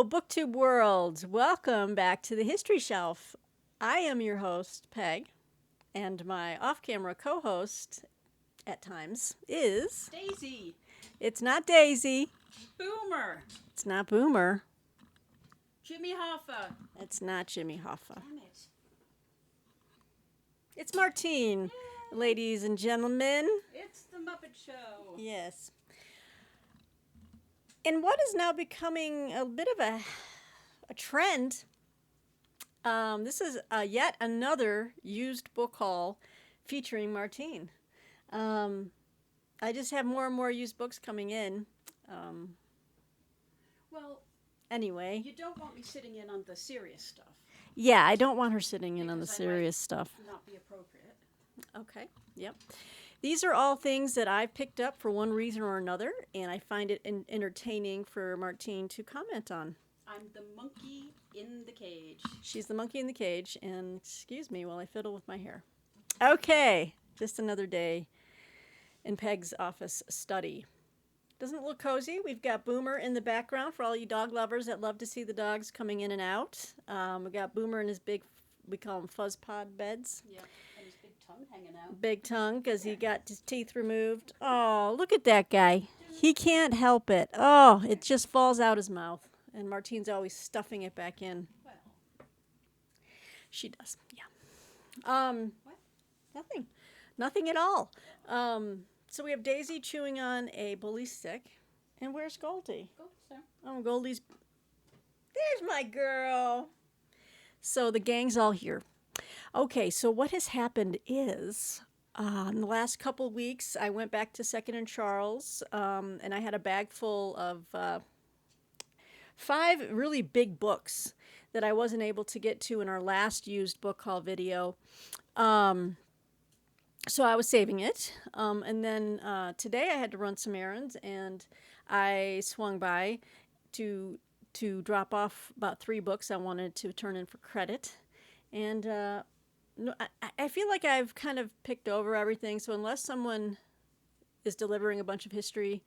BookTube world. Welcome back to the History Shelf. I am your host, Peg, and my off-camera co-host at times is... Daisy. It's not Daisy. Boomer. It's not Boomer. Jimmy Hoffa. It's not Jimmy Hoffa. Damn it. It's Martine, ladies and gentlemen. It's the Muppet Show. Yes. In what is now becoming a bit of a trend, this is yet another used book haul featuring Martine. I just have more and more used books coming in. Well, anyway. You don't want me sitting in on the serious stuff. Yeah, I don't want her sitting in on the Because serious stuff. Not be appropriate. Okay, yep. These are all things that I've picked up for one reason or another, and I find it entertaining for Martine to comment on. I'm the monkey in the cage. She's the monkey in the cage, and excuse me while I fiddle with my hair. Okay, just another day in Peg's office study. Doesn't it look cozy? We've got Boomer in the background for all you dog lovers that love to see the dogs coming in and out. We got Boomer in his big, we call them fuzz pod beds. Yeah, and his big tongue hanging out. Big tongue, because he got his teeth removed. Oh, look at that guy. He can't help it. Oh, it just falls out his mouth. And Martine's always stuffing it back in. Well. She does, yeah. What? Nothing. Nothing at all. So we have Daisy chewing on a bully stick. And where's Goldie? Go, sir. Oh, Goldie's... There's my girl. So the gang's all here. Okay, so what has happened is, in the last couple of weeks, I went back to 2nd and Charles, and I had a bag full of 5 really big books that I wasn't able to get to in our last used book haul video. So I was saving it, and then today I had to run some errands, and I swung by to drop off about 3 books I wanted to turn in for credit. And no, I feel like I've kind of picked over everything, so unless someone is delivering a bunch of history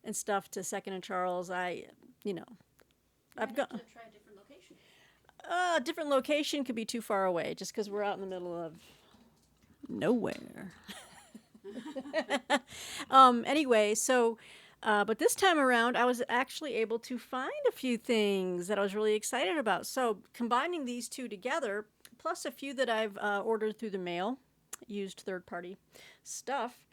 and stuff to 2nd and Charles, I've got... to try a different location. A different location could be too far away, just because we're out in the middle of nowhere. Anyway, so... but this time around, I was actually able to find a few things that I was really excited about. So combining these two together, plus a few that I've ordered through the mail, used third-party stuff,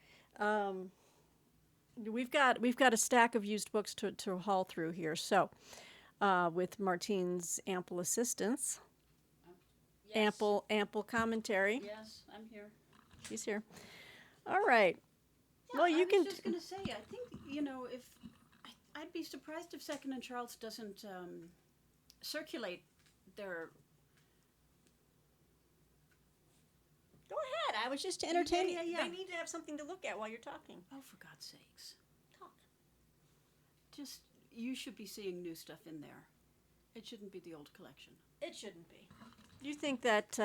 we've got a stack of used books to haul through here. So with Martine's ample assistance, Yes. ample commentary. Yes, I'm here. She's here. All right. Yeah, Well, you I can... was just going to say, I think, if... I'd be surprised if 2nd and Charles doesn't circulate their... Go ahead. I was just entertaining. Yeah. They need to have something to look at while you're talking. Oh, for God's sakes. Talk. Just, you should be seeing new stuff in there. It shouldn't be the old collection. It shouldn't be. You think that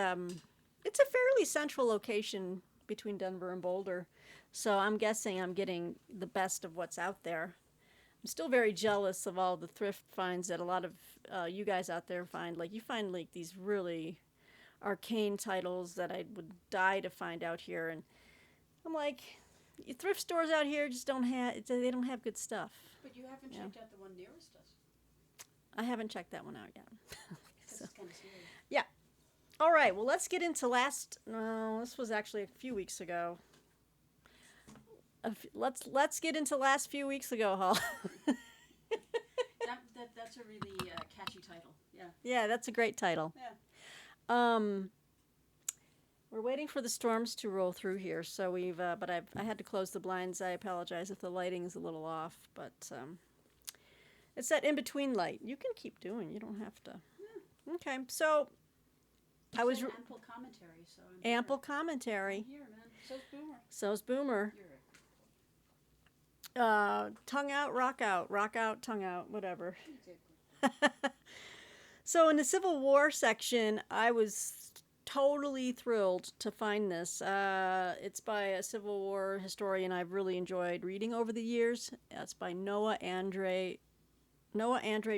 it's a fairly central location between Denver and Boulder, so I'm guessing I'm getting the best of what's out there. I'm still very jealous of all the thrift finds that a lot of you guys out there find. Like, you find like these really arcane titles that I would die to find out here, and I'm like, thrift stores out here just don't have good stuff. But you haven't checked out the one nearest us. I haven't checked that one out yet. This is kind of serious. Yeah. All right. Well, let's get into this was actually a few weeks ago. Let's get into last few weeks ago, Hall. That's a really catchy title. Yeah. Yeah, that's a great title. Yeah. We're waiting for the storms to roll through here, so we've. But I had to close the blinds. I apologize if the lighting is a little off, but it's that in between light. You can keep doing. You don't have to. Yeah. Okay. So I was ample commentary. So I'm ample here. commentary. I'm here, man. So's Boomer. So's Boomer. Tongue out, rock out, tongue out, whatever. So in the Civil War section, I was totally thrilled to find this. It's by a Civil War historian I've really enjoyed reading over the years. It's by Noah Andre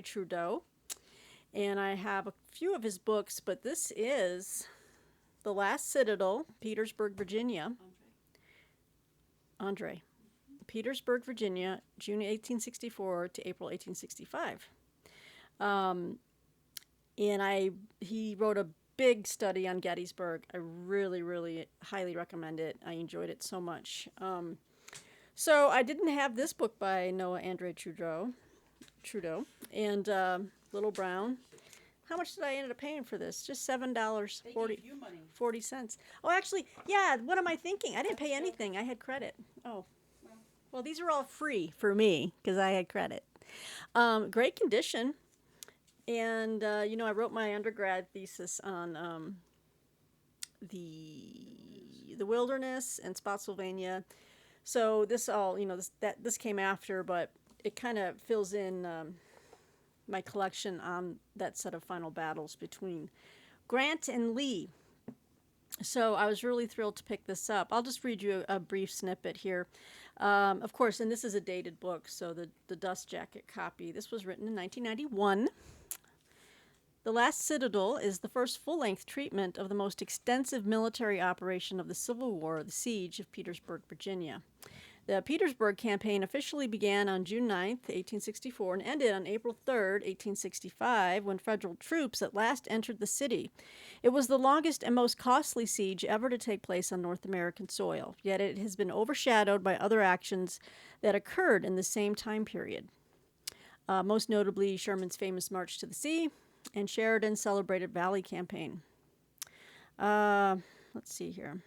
Trudeau. And I have a few of his books, but this is The Last Citadel, Petersburg, Virginia. Andre. Petersburg, Virginia, June 1864 to April 1865. And he wrote a big study on Gettysburg. I really, really highly recommend it. I enjoyed it so much. So I didn't have this book by Noah Andre Trudeau, and Little Brown. How much did I end up paying for this? Just $7.40. Oh, actually, yeah. What am I thinking? I didn't pay anything. I had credit. Oh, well, these are all free for me because I had credit. Great condition. And, I wrote my undergrad thesis on the wilderness and Spotsylvania. So this all, this came after, but it kind of fills in my collection on that set of final battles between Grant and Lee. So I was really thrilled to pick this up. I'll just read you a brief snippet here. Of course, and this is a dated book, so the dust jacket copy. This was written in 1991. The Last Citadel is the first full-length treatment of the most extensive military operation of the Civil War, the Siege of Petersburg, Virginia. The Petersburg campaign officially began on June 9th, 1864, and ended on April 3rd, 1865, when Federal troops at last entered the city. It was the longest and most costly siege ever to take place on North American soil, yet it has been overshadowed by other actions that occurred in the same time period. Most notably, Sherman's famous March to the Sea and Sheridan's celebrated Valley Campaign. Let's see here.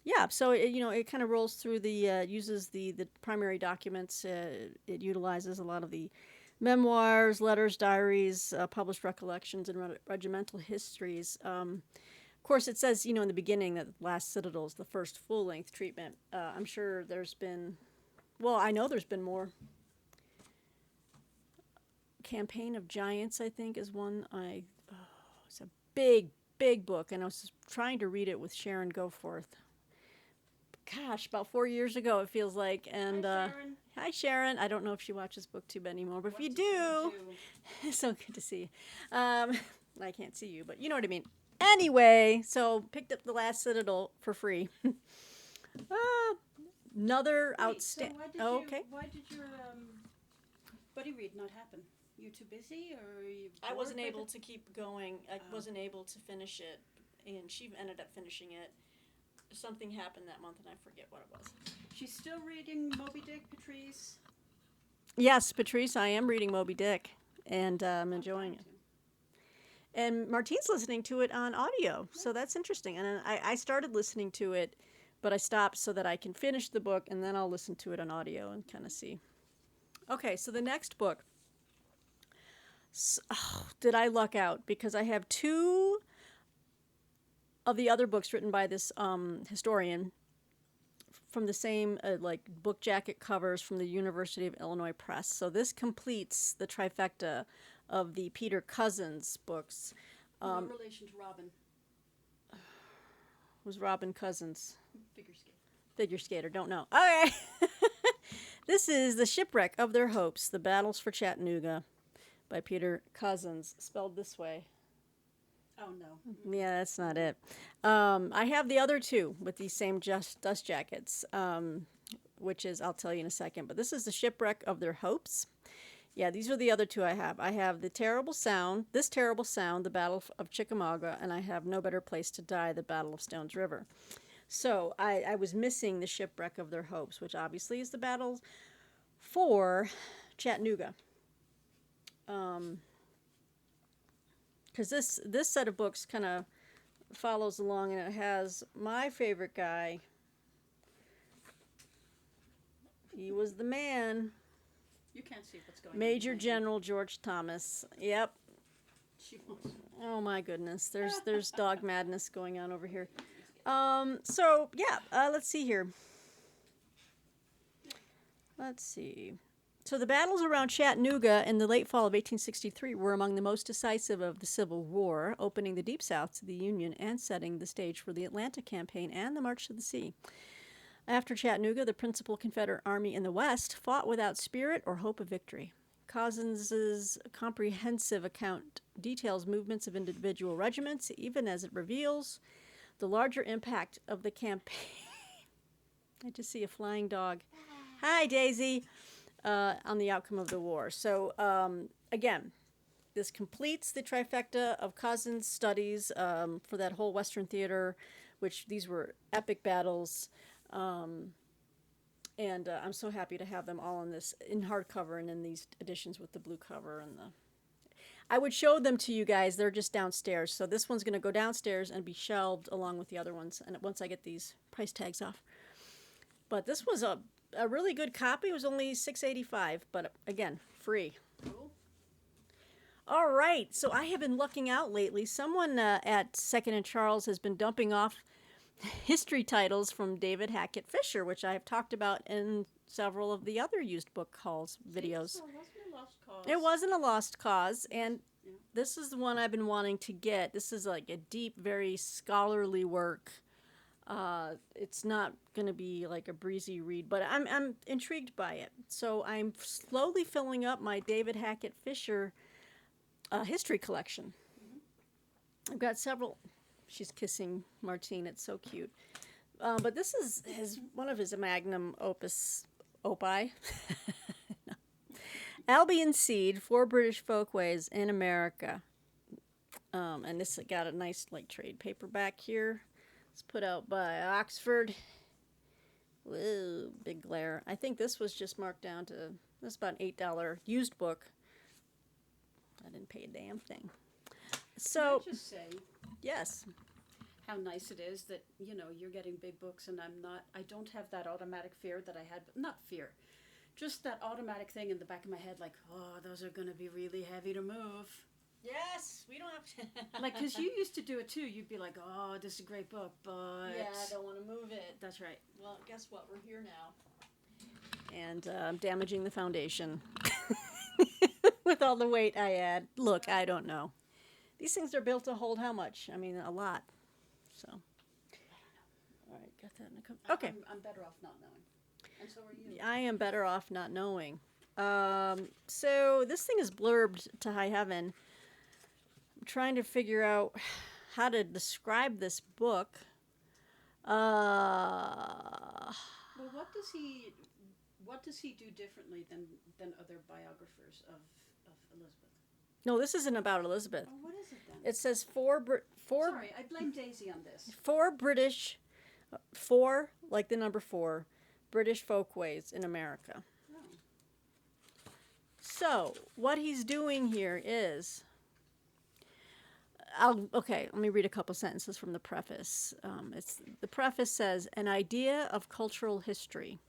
Yeah, so it kind of rolls through uses the primary documents. It utilizes a lot of the memoirs, letters, diaries, published recollections, and regimental histories. Of course, it says, in the beginning that Last Citadel is the first full-length treatment. I'm sure there's been, I know there's been more. Campaign of Giants, I think, is one. It's a big, big book, and I was trying to read it with Sharon Goforth. Gosh, about 4 years ago, it feels like. And Hi, Sharon. Hi, Sharon. I don't know if she watches BookTube anymore, but if you do, it's so good to see you. I can't see you, but you know what I mean. Anyway, so picked up The Last Citadel for free. Another outstanding. So why did your buddy read not happen? You too busy, or you? I wasn't able to keep going. I wasn't able to finish it, and she ended up finishing it. Something happened that month, and I forget what it was. She's still reading Moby Dick, Patrice? Yes, Patrice, I am reading Moby Dick, and I'm enjoying it. And Martine's listening to it on audio, so that's interesting. And I started listening to it, but I stopped so that I can finish the book, and then I'll listen to it on audio and kind of see. Okay, so the next book. Did I luck out? Because I have two of the other books written by this historian from the same book jacket covers from the University of Illinois Press. So this completes the trifecta of the Peter Cousins books. No relation to Robin. Was Robin Cousins? Figure skater, don't know. All right. This is The Shipwreck of Their Hopes, The Battles for Chattanooga by Peter Cousins, spelled this way. Oh, no. Yeah, that's not it. I have the other two with these same dust jackets, which is, I'll tell you in a second. But this is The Shipwreck of Their Hopes. Yeah, these are the other two I have. I have This Terrible Sound, The Battle of Chickamauga, and I have No Better Place to Die, The Battle of Stones River. So I was missing The Shipwreck of Their Hopes, which obviously is the battle for Chattanooga. Because this set of books kind of follows along, and it has my favorite guy. He was the man. You can't see what's going on. Major General George Thomas. Yep. She wants. Oh my goodness. There's dog madness going on over here. So yeah, let's see here. Let's see. So the battles around Chattanooga in the late fall of 1863 were among the most decisive of the Civil War, opening the Deep South to the Union and setting the stage for the Atlanta Campaign and the March to the Sea. After Chattanooga, the principal Confederate army in the West fought without spirit or hope of victory. Cousins's comprehensive account details movements of individual regiments, even as it reveals the larger impact of the campaign. I just see a flying dog. Hi, Daisy. On the outcome of the war. So, again, this completes the trifecta of Cousins' studies for that whole Western theater, which these were epic battles. And I'm so happy to have them all in hardcover and in these editions with the blue cover and the. I would show them to you guys. They're just downstairs. So this one's going to go downstairs and be shelved along with the other ones. And once I get these price tags off. But this was a really good copy. It was only $6.85, but again, free. Cool. All right. So I have been looking out lately. Someone at Second and Charles has been dumping off history titles from David Hackett Fisher, which I have talked about in several of the other used book hauls videos. So it wasn't a lost cause. It wasn't a lost cause, and this is the one I've been wanting to get. This is like a deep, very scholarly work. It's not going to be like a breezy read, but I'm intrigued by it. So I'm slowly filling up my David Hackett Fisher history collection. I've got several. She's kissing Martine. It's so cute. But this is one of his magnum opus. No. Albion Seed, 4 British Folkways in America. And this got a nice trade paperback here. It's put out by Oxford. Whoa, big glare. I think this was just marked down to, this is about an $8 used book. I didn't pay a damn thing. So, Can I just say yes. how nice it is that, you're getting big books and I don't have that automatic fear that I had, not fear, just that automatic thing in the back of my head, like, oh, those are going to be really heavy to move. Yes, we don't have to. Because you used to do it too. You'd be like, oh, this is a great book, but... Yeah, I don't want to move it. That's right. Well, guess what? We're here now. And I'm damaging the foundation with all the weight I add. Look, I don't know. These things are built to hold how much? I mean, a lot. So, all right, got that in a couple. Okay. I'm better off not knowing. And so are you. I am better off not knowing. So this thing is blurbed to high heaven. I'm trying to figure out how to describe this book. Well, what does he do differently than other biographers of Elizabeth? No, this isn't about Elizabeth. Oh, what is it then? It says Sorry, I blame Daisy on this. 4 British, like the number 4, British folkways in America. Oh. So, what he's doing here is, let me read a couple sentences from the preface. The preface says, an idea of cultural history.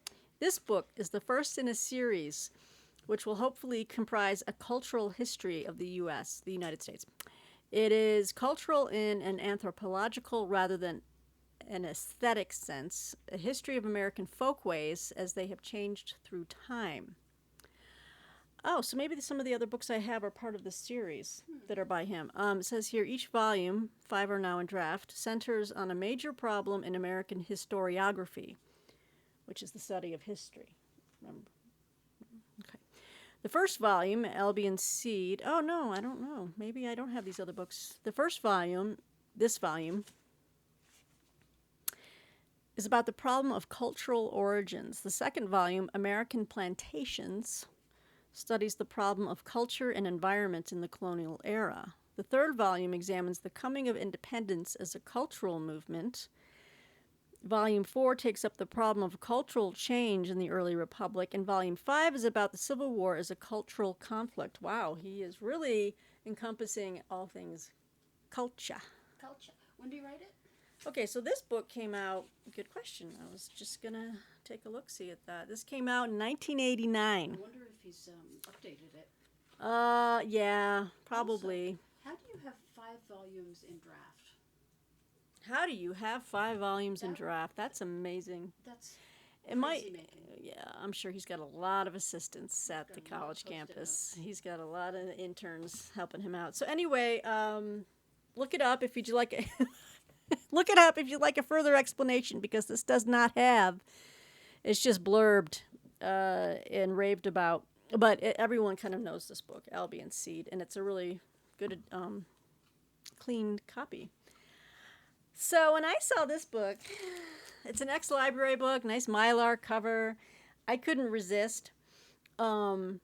This book is the first in a series which will hopefully comprise a cultural history of the U.S., the United States. It is cultural in an anthropological rather than an aesthetic sense, a history of American folkways as they have changed through time. Oh, so maybe some of the other books I have are part of the series that are by him. It says here, each volume, 5 are now in draft, centers on a major problem in American historiography, which is the study of history. Remember? Okay. The first volume, Albion Seed, oh no, I don't know. Maybe I don't have these other books. The first volume, this volume, is about the problem of cultural origins. The second volume, American Plantations, studies the problem of culture and environment in the colonial era. The third volume examines the coming of independence as a cultural movement. Volume 4 takes up the problem of cultural change in the early republic, and Volume 5 is about the Civil War as a cultural conflict. Wow, he is really encompassing all things culture. Culture. When did he write it? Okay, so this book came out, good question. I was just going to take a look-see at that. This came out in 1989. I wonder if he's updated it. Yeah, probably. Also, how do you have 5 volumes in draft? How do you have 5 volumes in draft? That's amazing. That's it might. crazy-making. Yeah, I'm sure he's got a lot of assistants at the college campus. He's got a lot of interns helping him out. So anyway, look it up if you'd like. Look it up if you'd like a further explanation, because this does not have. It's just blurbed and raved about. But everyone kind of knows this book, Albion Seed, and it's a really good, clean copy. So when I saw this book, it's an ex-library book, nice Mylar cover. I couldn't resist. You know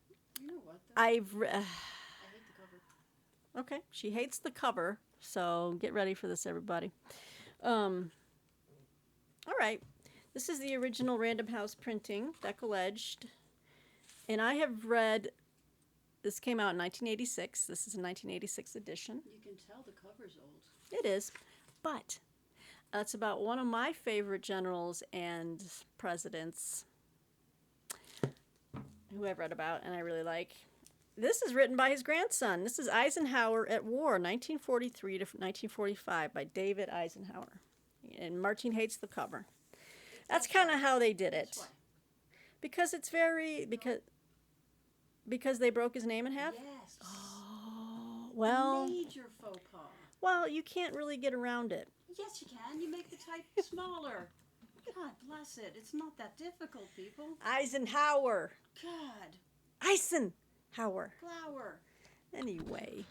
what? Though? I hate the cover. Okay, she hates the cover, so get ready for this, everybody. All right, this is the original Random House printing, Decollaged, and I have read. This came out in 1986. This is a 1986 edition. You can tell the cover's old. It is, but it's about one of my favorite generals and presidents who I've read about and I really like. This is written by his grandson. This is Eisenhower at War, 1943 to 1945, by David Eisenhower. And Martine hates the cover. That's kind of how they did it. Why? Because it's very because they broke his name in half. Yes. Oh, well. Major faux pas. Well, you can't really get around it. Yes, you can. You make the type smaller. God bless it. It's not that difficult, people. Eisenhower. God. Eisenhower. Flower. Anyway.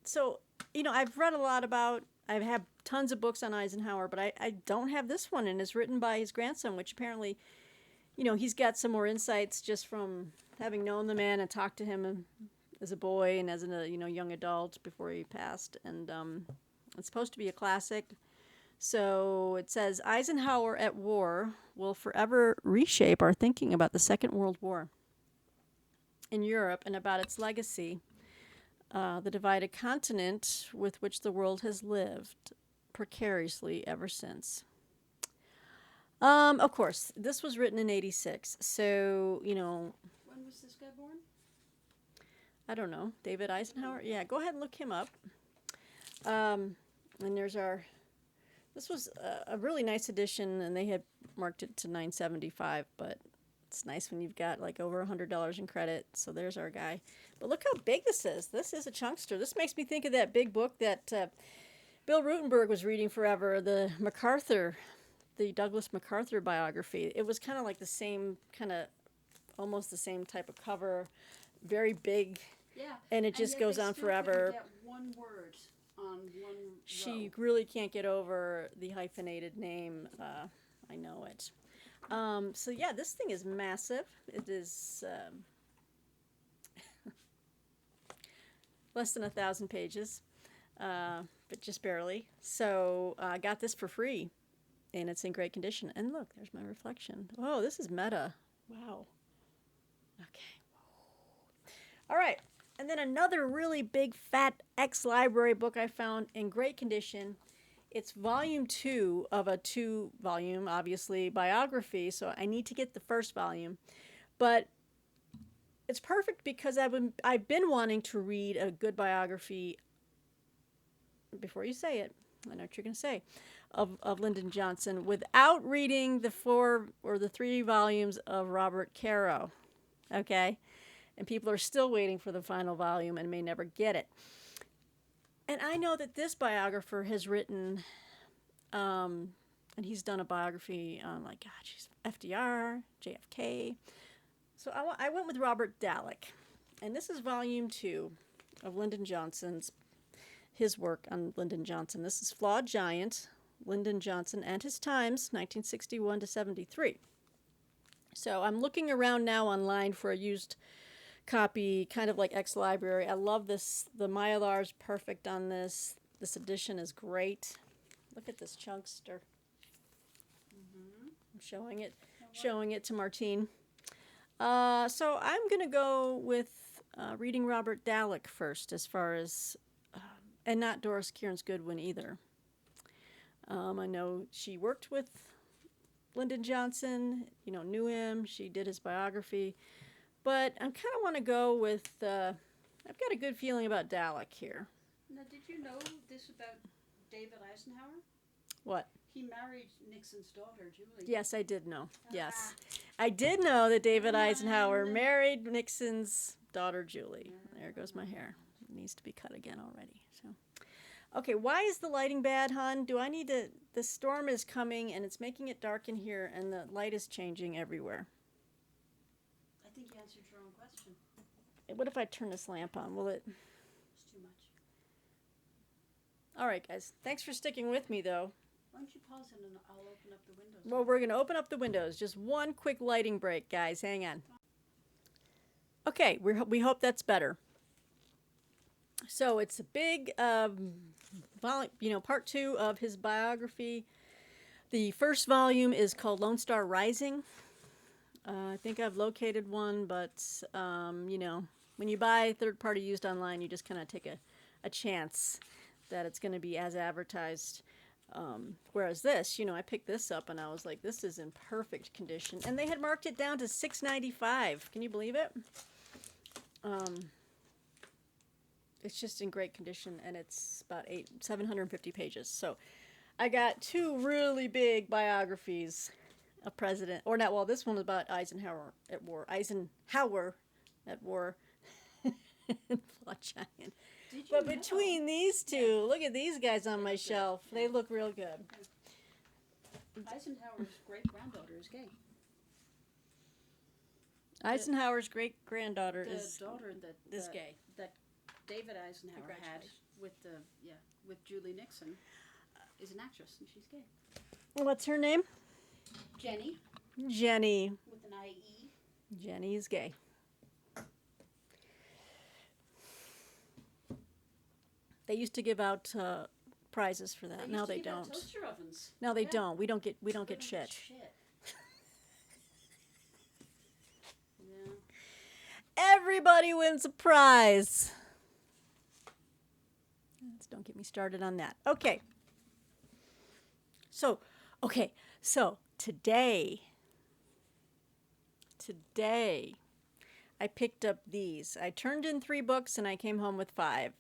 So, I've read a lot about, I have tons of books on Eisenhower, but I don't have this one, and it's written by his grandson, which apparently, he's got some more insights just from having known the man and talked to him as a boy and as a young adult before he passed. And it's supposed to be a classic. So it says, Eisenhower at War will forever reshape our thinking about the Second World War in Europe and about its legacy, the divided continent with which the world has lived precariously ever since. Of course, this was written in 86, so, When was this guy born? I don't know, David Eisenhower? Yeah, go ahead and look him up. And there's this was a really nice edition, and they had marked it to $9.75, but it's nice when you've got like over $100 in credit, so there's our guy. But look how big this is. This is a chunkster. This makes me think of that big book that Bill Rutenberg was reading forever, the Douglas MacArthur biography. It was kind of like the same almost the same type of cover, very big. Yeah. And it just goes on forever. Get one word on one She row. really can't get over the hyphenated name. I know it. So yeah, this thing is massive. It is less than 1,000 pages, but just barely. So I got this for free, and it's in great condition. And look, there's my reflection. Oh, this is meta. Wow. Okay. All right. And then another really big, fat ex-library book I found in great condition. It's volume 2 of a 2-volume, obviously, biography, so I need to get the first volume. But it's perfect because I've been wanting to read a good biography, before you say it, I know what you're going to say, of Lyndon Johnson without reading the 4 or the 3 volumes of Robert Caro, okay? And people are still waiting for the final volume and may never get it. And I know that this biographer has written, and he's done a biography on, FDR, JFK. So I went with Robert Dallek. And this is volume 2 of Lyndon Johnson's, his work on Lyndon Johnson. This is Flawed Giant, Lyndon Johnson and His Times, 1961 to 73. So I'm looking around now online for a used copy, kind of like ex-library. I love this. The Mylar is perfect on this. This edition is great. Look at this chunkster. I'm showing it to Martine. So I'm going to go with reading Robert Dallek first, as far as, and not Doris Kearns Goodwin either. I know she worked with Lyndon Johnson, knew him. She did his biography. But I kind of want to go with, I've got a good feeling about Dallek here. Now, did you know this about David Eisenhower? What? He married Nixon's daughter, Julie. Yes, I did know. Yes. I did know that David Eisenhower married Nixon's daughter, Julie. There goes my hair. It needs to be cut again already. So, okay, why is the lighting bad, hon? Do I need to, the storm is coming and it's making it dark in here and the light is changing everywhere. think you answered your own question. What if I turn this lamp on? Will it? It's too much. All right, guys. Thanks for sticking with me, though. Why don't you pause it and I'll open up the windows? Well, we're going to open up the windows. Just one quick lighting break, guys. Hang on. Okay, we hope that's better. So it's a big, part 2 of his biography. The first volume is called Lone Star Rising. I think I've located one, but, when you buy third-party used online, you just kind of take a chance that it's going to be as advertised. Whereas this, I picked this up and I was like, this is in perfect condition. And they had marked it down to $6.95. Can you believe it? It's just in great condition, and it's about 750 pages. So I got 2 really big biographies of President, or not, well, this one was about Eisenhower at war. Eisenhower at war. Plot giant. But between these two, look at these guys on my shelf. They look real good. Eisenhower's great-granddaughter is gay. Eisenhower's great-granddaughter is daughter that gay. That David Eisenhower had with Julie Nixon is an actress, and she's gay. What's her name? Jenny. Jenny. With an I-E. Jenny is gay. They used to give out prizes for that. Now they don't. Toaster ovens. No, they don't. We don't get shit. Yeah. Everybody wins a prize. Don't get me started on that. Okay. So today, I picked up these. I turned in 3 books and I came home with 5.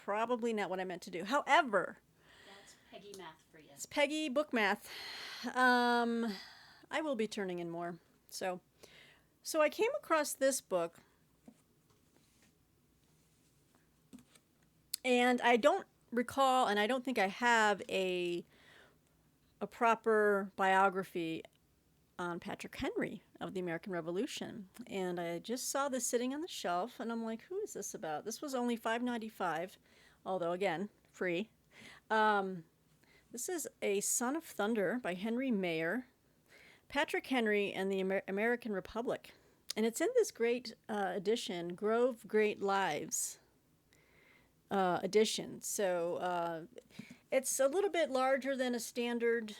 Probably not what I meant to do. However, that's Peggy math for you. It's Peggy book math. I will be turning in more. So I came across this book, and I don't recall, and I don't think I have a proper biography on Patrick Henry of the American Revolution. And I just saw this sitting on the shelf, and I'm like, who is this about? This was only $5.95, although, again, free. This is A Son of Thunder by Henry Mayer, Patrick Henry and the American Republic. And it's in this great edition, Grove Great Lives edition. So it's a little bit larger than a standard,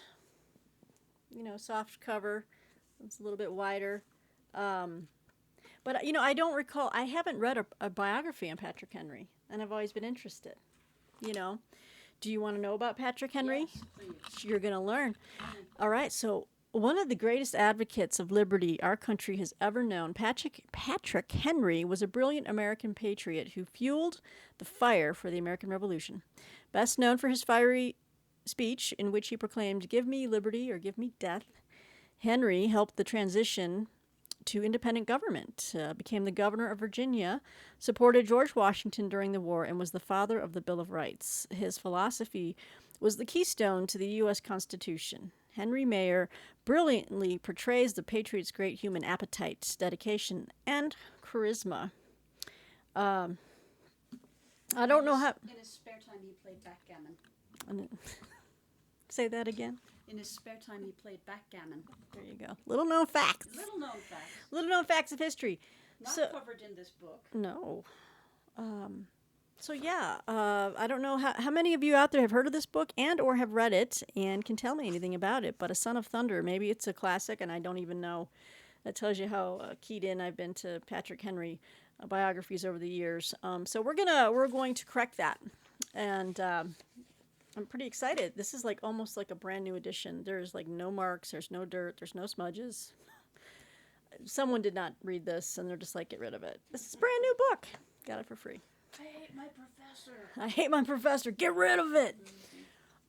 soft cover. It's a little bit wider. But, I don't recall, I haven't read a biography on Patrick Henry, and I've always been interested. Do you want to know about Patrick Henry? Yes, please. You're going to learn. All right, so one of the greatest advocates of liberty our country has ever known, Patrick Henry, was a brilliant American patriot who fueled the fire for the American Revolution. Best known for his fiery speech in which he proclaimed, "Give me liberty or give me death." Henry helped the transition to independent government, became the governor of Virginia, supported George Washington during the war, and was the father of the Bill of Rights. His philosophy was the keystone to the U.S. Constitution. Henry Mayer brilliantly portrays the patriot's great human appetite, dedication, and charisma. I don't know how... In his spare time, he played backgammon. Say that again. In his spare time, he played backgammon. There you go. Little known facts. Little known facts. Little known facts of history. Not covered in this book. No. I don't know how many of you out there have heard of this book and or have read it and can tell me anything about it. But A Son of Thunder, maybe it's a classic and I don't even know. That tells you how keyed in I've been to Patrick Henry biographies over the years. So we're going to correct that, and I'm pretty excited. This is almost like a brand new edition. There's no marks, there's no dirt, there's no smudges. Someone did not read this and they're just get rid of it. This is a brand new book. Got it for free. I hate my professor. I hate my professor. Get rid of it. Mm-hmm.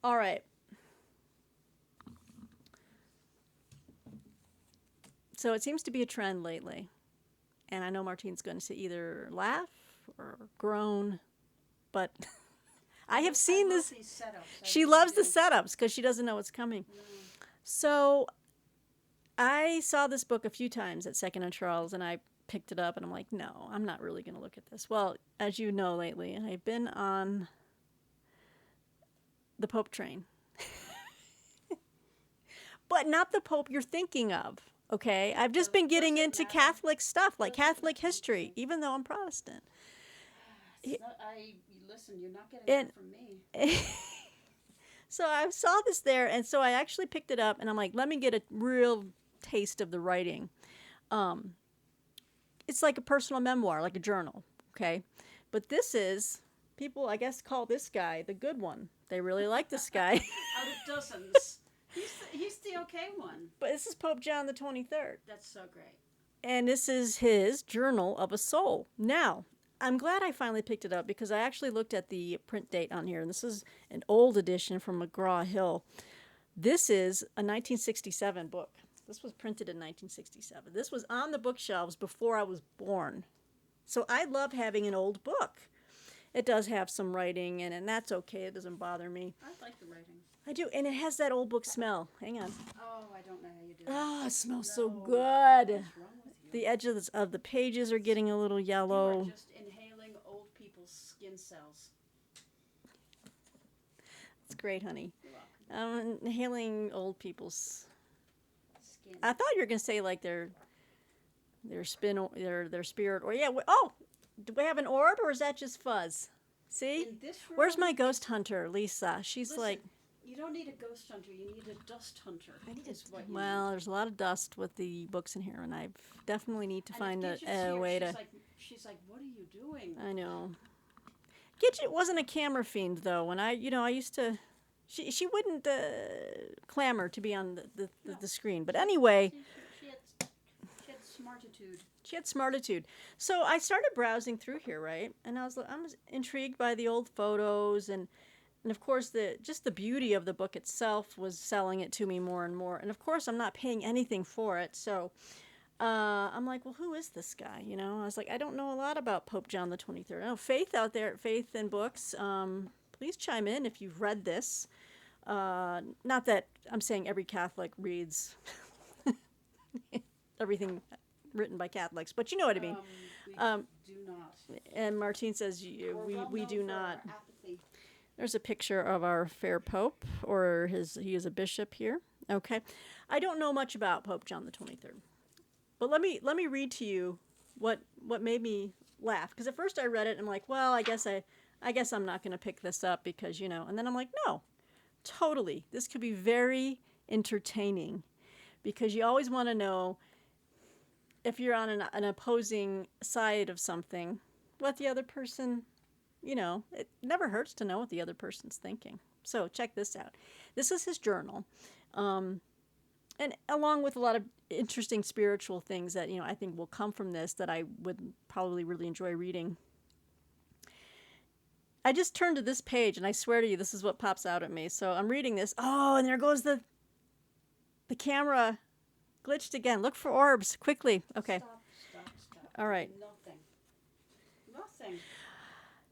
All right. So it seems to be a trend lately. And I know Martine's going to either laugh or groan, but I have seen this. She loves the setups because she doesn't know what's coming. So I saw this book a few times at Second and Charles, and I picked it up, and I'm like, no, I'm not really going to look at this. Well, as you know lately, I've been on the Pope train. But not the Pope you're thinking of, okay? I've just been getting into Catholic stuff, like Catholic history, even though I'm Protestant. Listen, you're not getting that from me. So I saw this there, and so I actually picked it up, and I'm like, let me get a real taste of the writing. It's like a personal memoir, like a journal, okay? But this is, people, I guess, call this guy the good one. They really like this guy. Out of dozens. He's the okay one. But this is Pope John the 23rd. That's so great. And this is his Journal of a Soul. Now, I'm glad I finally picked it up because I actually looked at the print date on here, and this is an old edition from McGraw-Hill. This is a 1967 book. This was printed in 1967. This was on the bookshelves before I was born. So I love having an old book. It does have some writing in it, and that's okay. It doesn't bother me. I like the writing. I do, and it has that old book smell. Hang on. Oh, I don't know how you do that. Oh, it smells so good. What's wrong with you? The edges of the pages are getting a little yellow. You are just inhaling old people's skin cells. It's great, honey. You're welcome. I'm inhaling old people's. Skin. I thought you were gonna say like their spirit, or yeah. Oh, do we have an orb, or is that just fuzz? See, In this room, where's my ghost hunter, Lisa? She's listen, like, you don't need a ghost hunter. You need a dust hunter. well, there's a lot of dust with the books in here, and I definitely need to And find if a Gidget's here, way to. She's like, what are you doing? I know. Gidget wasn't a camera fiend though. When I used to. She wouldn't clamor to be on the screen. But anyway, She had smartitude. she had smartitude. So I started browsing through here, right? And I was intrigued by the old photos, and of course just the beauty of the book itself was selling it to me more and more. And of course I'm not paying anything for it, so I'm like, well, who is this guy? You know, I was like, I don't know a lot about Pope John the 23rd. I know Faith out there, Faith in Books. Please chime in if you've read this. Not that I'm saying every Catholic reads everything written by Catholics, but you know what I mean. We do not. And Martine says We're we do well known for not. our apathy. There's a picture of our fair Pope, or he is a bishop here. Okay, I don't know much about Pope John the 23rd, but let me read to you what made me laugh, because at first I read it and I'm like, well, I guess I'm not going to pick this up because, you know, and then I'm like, no, totally. This could be very entertaining, because you always want to know, if you're on an opposing side of something, what the other person, you know, it never hurts to know what the other person's thinking. So check this out. This is his journal. And along with a lot of interesting spiritual things that, you know, I think will come from this that I would probably really enjoy reading. I just turned to this page, and I swear to you, this is what pops out at me. So I'm reading this. Oh, and there goes the camera glitched again. Look for orbs, quickly. Okay. Stop. All right. Nothing.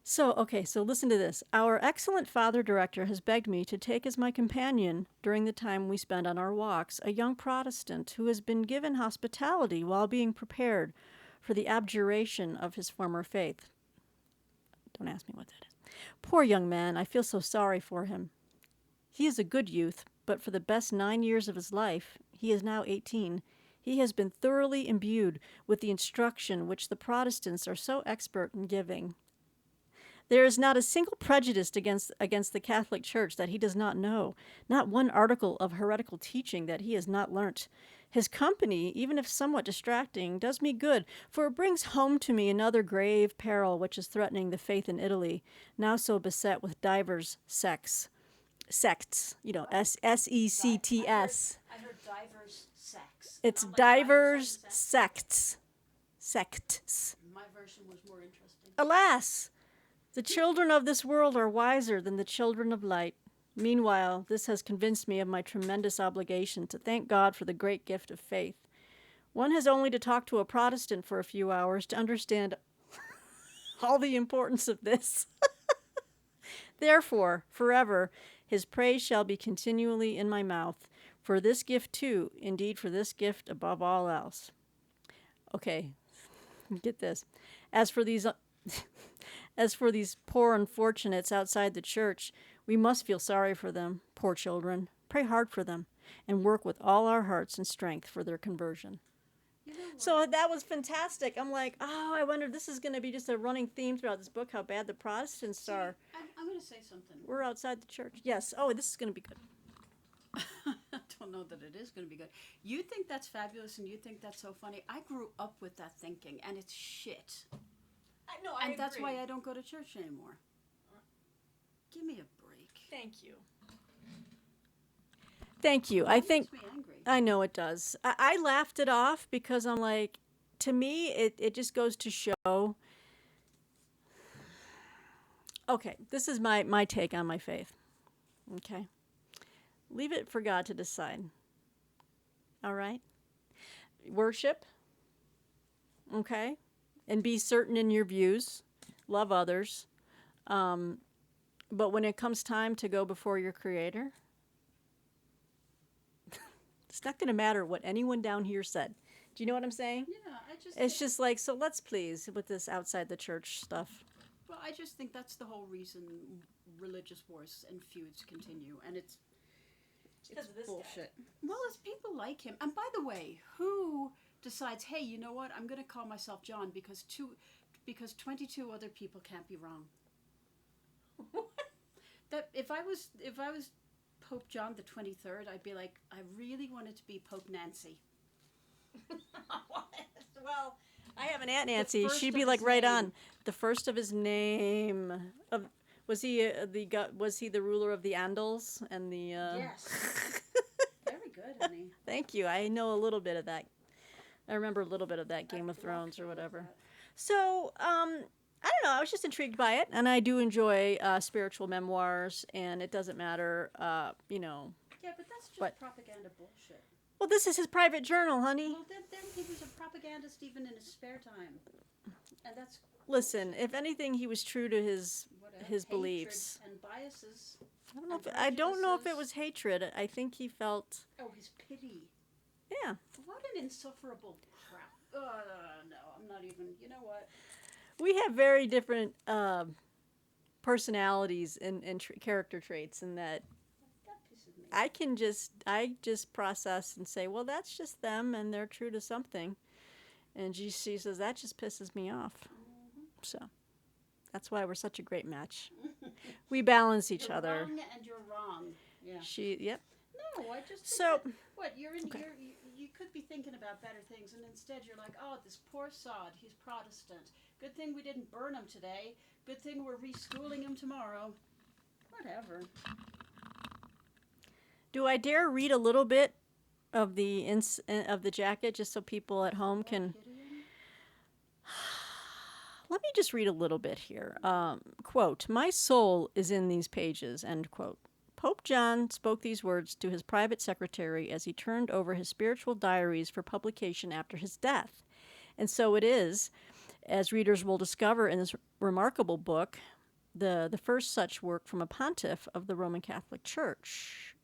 So listen to this. Our excellent father director has begged me to take as my companion during the time we spend on our walks a young Protestant who has been given hospitality while being prepared for the abjuration of his former faith. Don't ask me what that is. Poor young man, I feel so sorry for him. He is a good youth, but for the best 9 years of his life, he is now 18, he has been thoroughly imbued with the instruction which the Protestants are so expert in giving. There is not a single prejudice against the Catholic Church that he does not know, not one article of heretical teaching that he has not learnt. His company, even if somewhat distracting, does me good, for it brings home to me another grave peril which is threatening the faith in Italy, now so beset with divers sects, you know, S-E-C-T-S. I heard divers sects. It's Not like divers sects. sects. Sects. My version was more interesting. Alas, the children of this world are wiser than the children of light. Meanwhile, this has convinced me of my tremendous obligation to thank God for the great gift of faith. One has only to talk to a Protestant for a few hours to understand all the importance of this. Therefore, forever, his praise shall be continually in my mouth. For this gift too, indeed for this gift above all else. Okay, get this. As for these as for these poor unfortunates outside the church, we must feel sorry for them, poor children. Pray hard for them and work with all our hearts and strength for their conversion. You know what? So that was fantastic. I'm like, oh, I wonder if this is going to be just a running theme throughout this book, how bad the Protestants See, are. I'm going to say something. We're outside the church. Yes. Oh, this is going to be good. I don't know that it is going to be good. You think that's fabulous and you think that's so funny. I grew up with that thinking, and it's shit. No, And that's why I don't go to church anymore. Give me a break. Thank you. Thank you. I think Makes me angry. I know it does. I laughed it off because I'm like, to me, it just goes to show. Okay, this is my take on my faith. Okay. Leave it for God to decide. All right? Worship. Okay? And be certain in your views. Love others. But when it comes time to go before your Creator, it's not going to matter what anyone down here said. Do you know what I'm saying? Yeah, It's just like, so let's please with this outside the church stuff. Well, I just think that's the whole reason religious wars and feuds continue, and it's bullshit. Well, it's people like him. And by the way, who decides, hey, you know what? I'm going to call myself John because 22 other people can't be wrong. That if I was Pope John the 23rd, I'd be like, I really wanted to be Pope Nancy. Well, I have an Aunt Nancy. first She'd of be like his right name. on. The first of his name. Was he the ruler of the Andals and the? Yes. Very good, honey. Thank you. I know a little bit of that. I remember a little bit of that Game of Thrones or whatever. So, I don't know. I was just intrigued by it, and I do enjoy spiritual memoirs. And it doesn't matter, Yeah, but that's just What? propaganda bullshit. Well, this is his private journal, honey. Well, then he was a propagandist even in his spare time, and that's Listen, if anything, he was true to his whatever. his Hatred beliefs. and biases. I don't know if it prejudices. was hatred. I think he felt, Oh, his pity. yeah. What an insufferable crap. No, I'm not even. You know what? We have very different personalities and character traits, in that That pisses me. I just process and say, well, that's just them, and they're true to something. And she says that just pisses me off. So that's why we're such a great match. We balance each You're other. wrong and you're wrong. Yeah. Yep. No, I just think So- that, what you're in. Okay. You could be thinking about better things, and instead you're like, oh, this poor sod. He's Protestant. Good thing we didn't burn him today. Good thing we're reschooling him tomorrow. Whatever. Do I dare read a little bit of the jacket, just so people at home can? Let me just read a little bit here. Quote, "My soul is in these pages," end quote. Pope John spoke these words to his private secretary as he turned over his spiritual diaries for publication after his death. And so it is, as readers will discover in this remarkable book, the first such work from a pontiff of the Roman Catholic Church.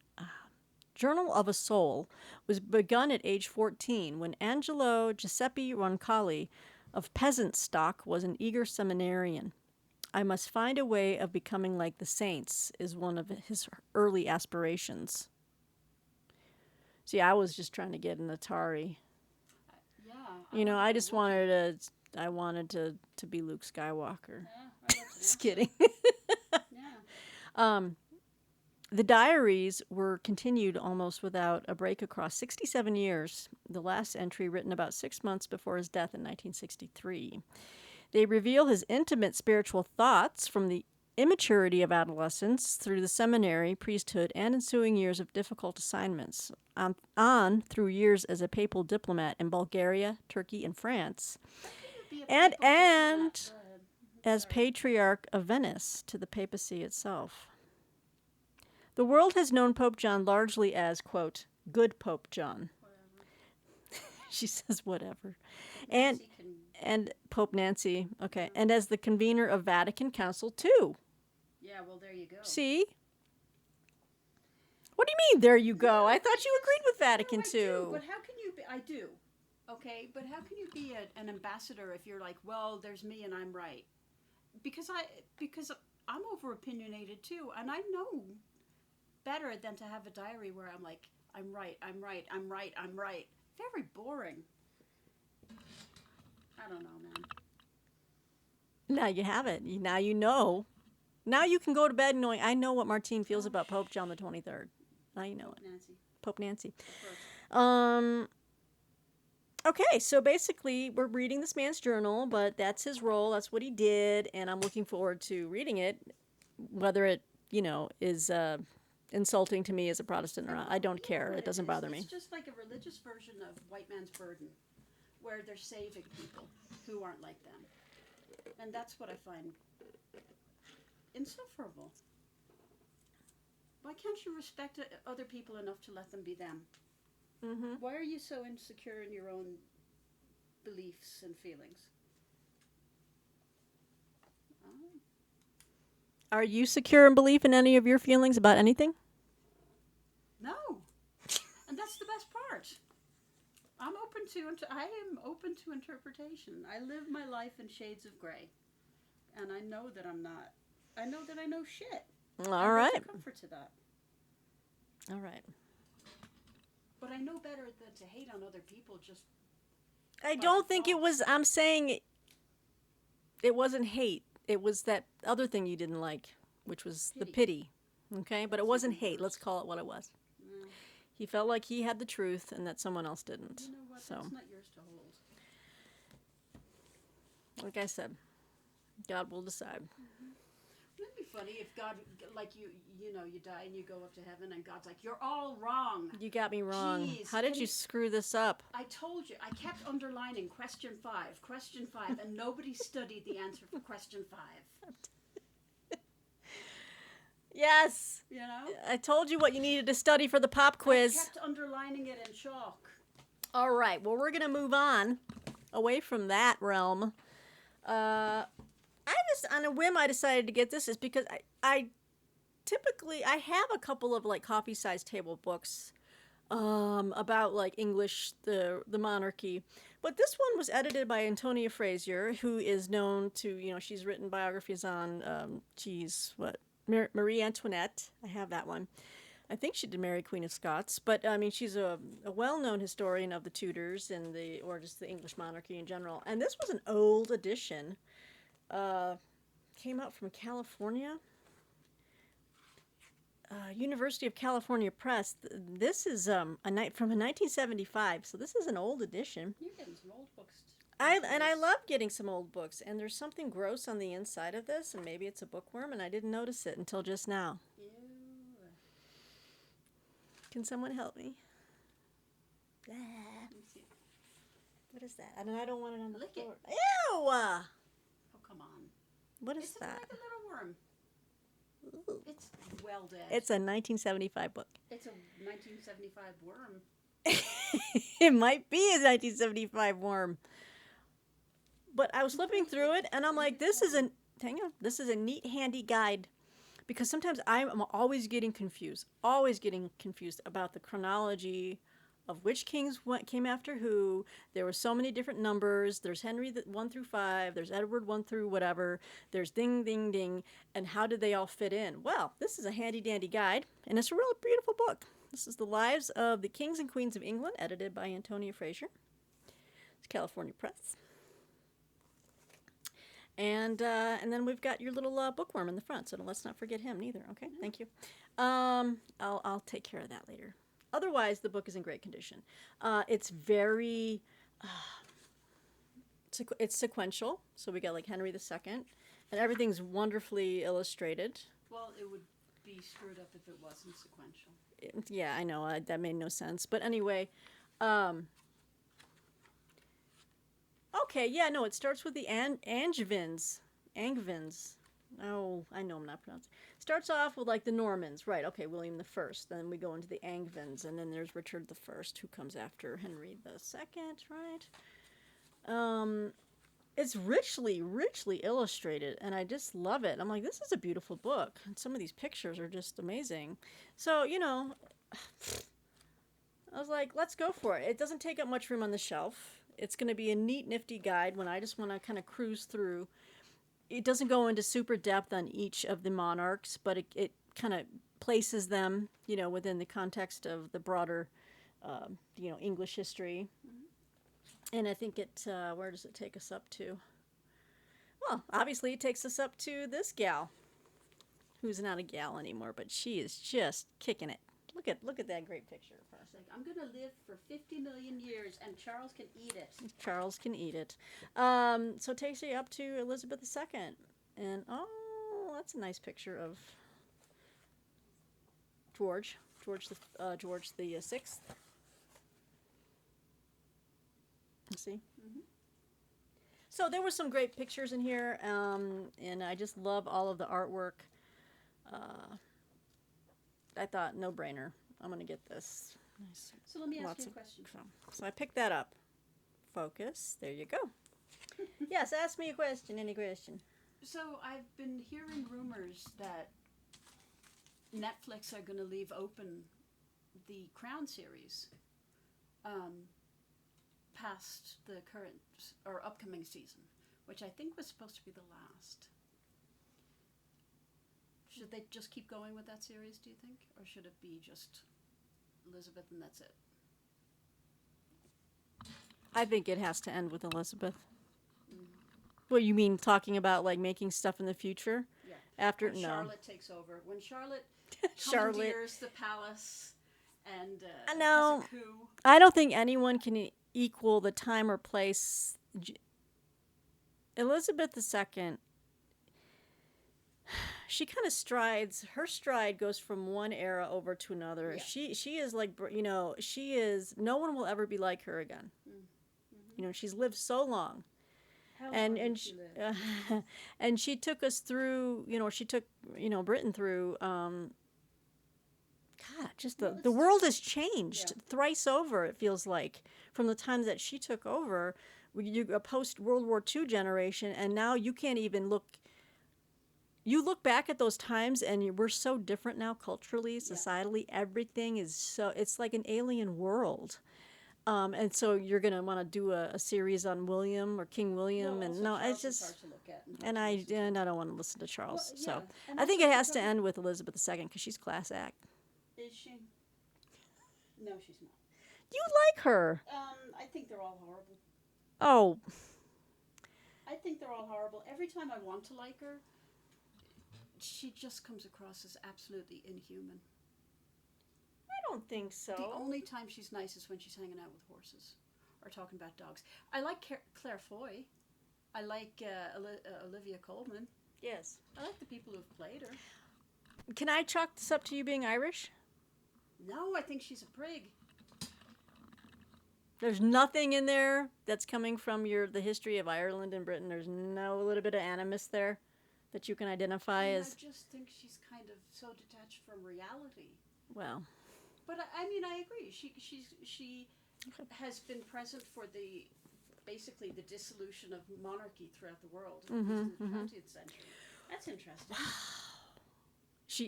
Journal of a Soul was begun at age 14 when Angelo Giuseppe Roncalli of peasant stock was an eager seminarian. I must find a way of becoming like the saints is one of his early aspirations. See, I was just trying to get an Atari. Yeah. You know, I just wanted to be Luke Skywalker. Just kidding. Yeah. The diaries were continued almost without a break across 67 years, the last entry written about 6 months before his death in 1963. They reveal his intimate spiritual thoughts from the immaturity of adolescence through the seminary, priesthood, and ensuing years of difficult assignments, on through years as a papal diplomat in Bulgaria, Turkey, and France, and as Patriarch of Venice to the papacy itself. The world has known Pope John largely as, quote, good Pope John. She says whatever. And Pope Nancy, okay, and as the convener of Vatican Council II. Yeah, well, there you go. See? What do you mean, there you go? I thought you agreed with Vatican No, I do, II. but how can you be, I do, okay, but how can you be an ambassador if you're like, well, there's me and I'm right? Because I'm over opinionated too, and I know better than to have a diary where I'm like, I'm right, I'm right, I'm right, I'm right. Very boring. I don't know, man. Now you have it. Now you know. Now you can go to bed knowing I know what Martine feels about Pope John the 23rd. Now you know it. Nancy. Pope Nancy. Of course. Okay, so basically we're reading this man's journal, but that's his role. That's what he did, and I'm looking forward to reading it, whether it, is insulting to me as a Protestant or not. I don't care. It doesn't bother me. It's just like a religious version of White Man's Burden, where they're saving people who aren't like them. And that's what I find insufferable. Why can't you respect other people enough to let them be them? Mm-hmm. Why are you so insecure in your own beliefs and feelings? Oh. Are you secure in belief in any of your feelings about anything? No. And that's the best part. I am open to interpretation. I live my life in shades of gray. And I know that I'm not. I know that I know shit. All right. There's a comfort to that. All right. But I know better than to hate on other people just. I don't think it was. I'm saying it wasn't hate. It was that other thing you didn't like, which was the pity. Okay? But it wasn't hate. Let's call it what it was. No. He felt like he had the truth and that someone else didn't. You know what? So, That's not yours to hold. like I said, God will decide. Wouldn't it be funny if God, like you die and you go up to heaven and God's like, you're all wrong. You got me wrong. Jeez, How did you screw this up? I told you. I kept underlining question 5, and nobody studied the answer for question 5. Yes. You know? I told you what you needed to study for the pop quiz. I kept underlining it in chalk. All right. Well, we're going to move on away from that realm. I just, on a whim, I decided to get this is because I typically, I have a couple of like coffee-sized table books about like English, the monarchy. But this one was edited by Antonia Frazier, who is known to, she's written biographies on, Marie Antoinette. I have that one. I think she did Mary Queen of Scots, but I mean, she's a well-known historian of the Tudors and or just the English monarchy in general. And this was an old edition. Came out from California. University of California Press. This is from 1975, so this is an old edition. You're getting some old books. I love getting some old books, and there's something gross on the inside of this, and maybe it's a bookworm, and I didn't notice it until just now. Ew. Can someone help me? Let me see. What is that? I don't want it on the Lick floor. it. Ew! Oh, come on. What is It's that? like a little worm. Ooh. It's well dead. It's a 1975 book. It's a 1975 worm. It might be a 1975 worm. But I was flipping through it, and I'm like, this is a neat, handy guide. Because sometimes I'm always getting confused about the chronology of which kings came after who. There were so many different numbers. There's Henry 1 through 5. There's Edward 1 through whatever. There's ding, ding, ding. And how did they all fit in? Well, this is a handy-dandy guide, and it's a really beautiful book. This is The Lives of the Kings and Queens of England, edited by Antonia Frazier. It's California Press. And then we've got your little bookworm in the front, so let's not forget him neither. Okay, thank you. I'll take care of that later. Otherwise, the book is in great condition. It's very, it's sequential. So we got like Henry II, and everything's wonderfully illustrated. Well, it would be screwed up if it wasn't sequential. Yeah, I know that made no sense. But anyway, okay, yeah, no, it starts with the Angevins. Oh, I know I'm not pronouncing. Starts off with like the Normans, right? Okay, William the First. Then we go into the Angevins, and then there's Richard the First, who comes after Henry the Second, right? it's richly, richly illustrated, and I just love it. I'm like, this is a beautiful book. And some of these pictures are just amazing. So, I was like, let's go for it. It doesn't take up much room on the shelf. It's going to be a neat, nifty guide when I just want to kind of cruise through. It doesn't go into super depth on each of the monarchs, but it kind of places them, within the context of the broader, English history. And I think where does it take us up to? Well, obviously it takes us up to this gal, who's not a gal anymore, but she is just kicking it. Look at that great picture of her. It's like, I'm going to live for 50 million years, and Charles can eat it. Charles can eat it. So it takes you up to Elizabeth II. And, that's a nice picture of George the Sixth. See? Mm-hmm. So there were some great pictures in here, and I just love all of the artwork. I thought, no brainer. I'm going to get this. Nice. So let me ask you a question. So I picked that up. Focus. There you go. Yes, ask me a question. Any question? So I've been hearing rumors that Netflix are going to leave open the Crown series past the current or upcoming season, which I think was supposed to be the last. Should they just keep going with that series, do you think? Or should it be just Elizabeth and that's it? I think it has to end with Elizabeth. What you mean, talking about like making stuff in the future? Yeah. After when no. Charlotte takes over. When Charlotte Charlotte commandeers the palace and no, has a coup. I don't think anyone can equal the time or place. Elizabeth II, she kind of her stride goes from one era over to another. Yeah. She is like, she is, no one will ever be like her again. Mm-hmm. She's lived so long. How long did she live? And she took us through, she took, Britain through, the world has changed thrice over, it feels like, from the time that she took over. A post-World War II generation, and now you can't even look. You look back at those times, and we're so different now culturally, societally. Everything is so. It's like an alien world. And so you're going to want to do a series on William or King William, and no, Charles it's just. hard to look at and I don't want to listen to Charles. Well, so I think it has to end with Elizabeth II because she's class act. Is she? No, she's not. You like her? I think they're all horrible. Oh. I think they're all horrible. Every time I want to like her, she just comes across as absolutely inhuman. I don't think so. The only time she's nice is when she's hanging out with horses or talking about dogs. I like Claire Foy. I like Olivia Colman. Yes. I like the people who've played her. Can I chalk this up to you being Irish? No, I think she's a prig. There's nothing in there that's coming from the history of Ireland and Britain. There's no little bit of animus there that you can identify as. I just think she's kind of so detached from reality. Well. But I mean, I agree. She has been present for basically the dissolution of monarchy throughout the world in the 20th century. That's interesting.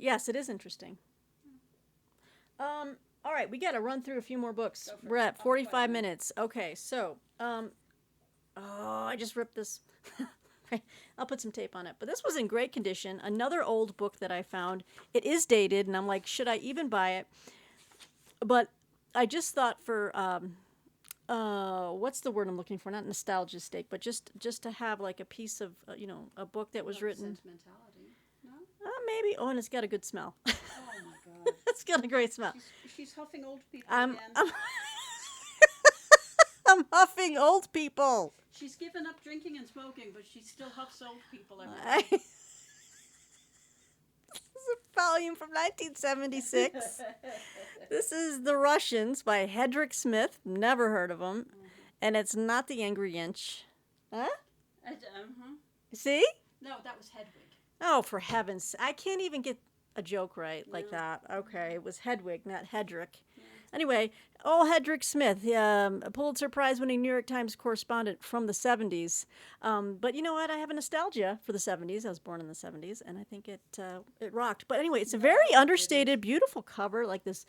Yes, it is interesting. All right, we got to run through a few more books. We're at 45 minutes. Okay, so, I just ripped this. I'll put some tape on it. But this was in great condition. Another old book that I found. It is dated, and I'm like, should I even buy it? But I just thought for, what's the word I'm looking for? Not nostalgia sake, but just to have like a piece of, a book that was written. Sentimentality. No? Maybe. Oh, and it's got a good smell. Oh my God. It's got a great smell. She's huffing old people again. I'm huffing old people. She's given up drinking and smoking, but she still huffs old people every day. This is a volume from 1976. This is The Russians by Hedrick Smith. Never heard of him. And it's not The Angry Inch. Huh? See? No, that was Hedwig. Oh, for heaven's sake. I can't even get a joke right like that. Okay, it was Hedwig, not Hedrick. Anyway, Hedrick Smith, a Pulitzer Prize-winning New York Times correspondent from the 70s. But you know what? I have a nostalgia for the 70s. I was born in the 70s, and I think it rocked. But anyway, it's a very understated, beautiful cover, like this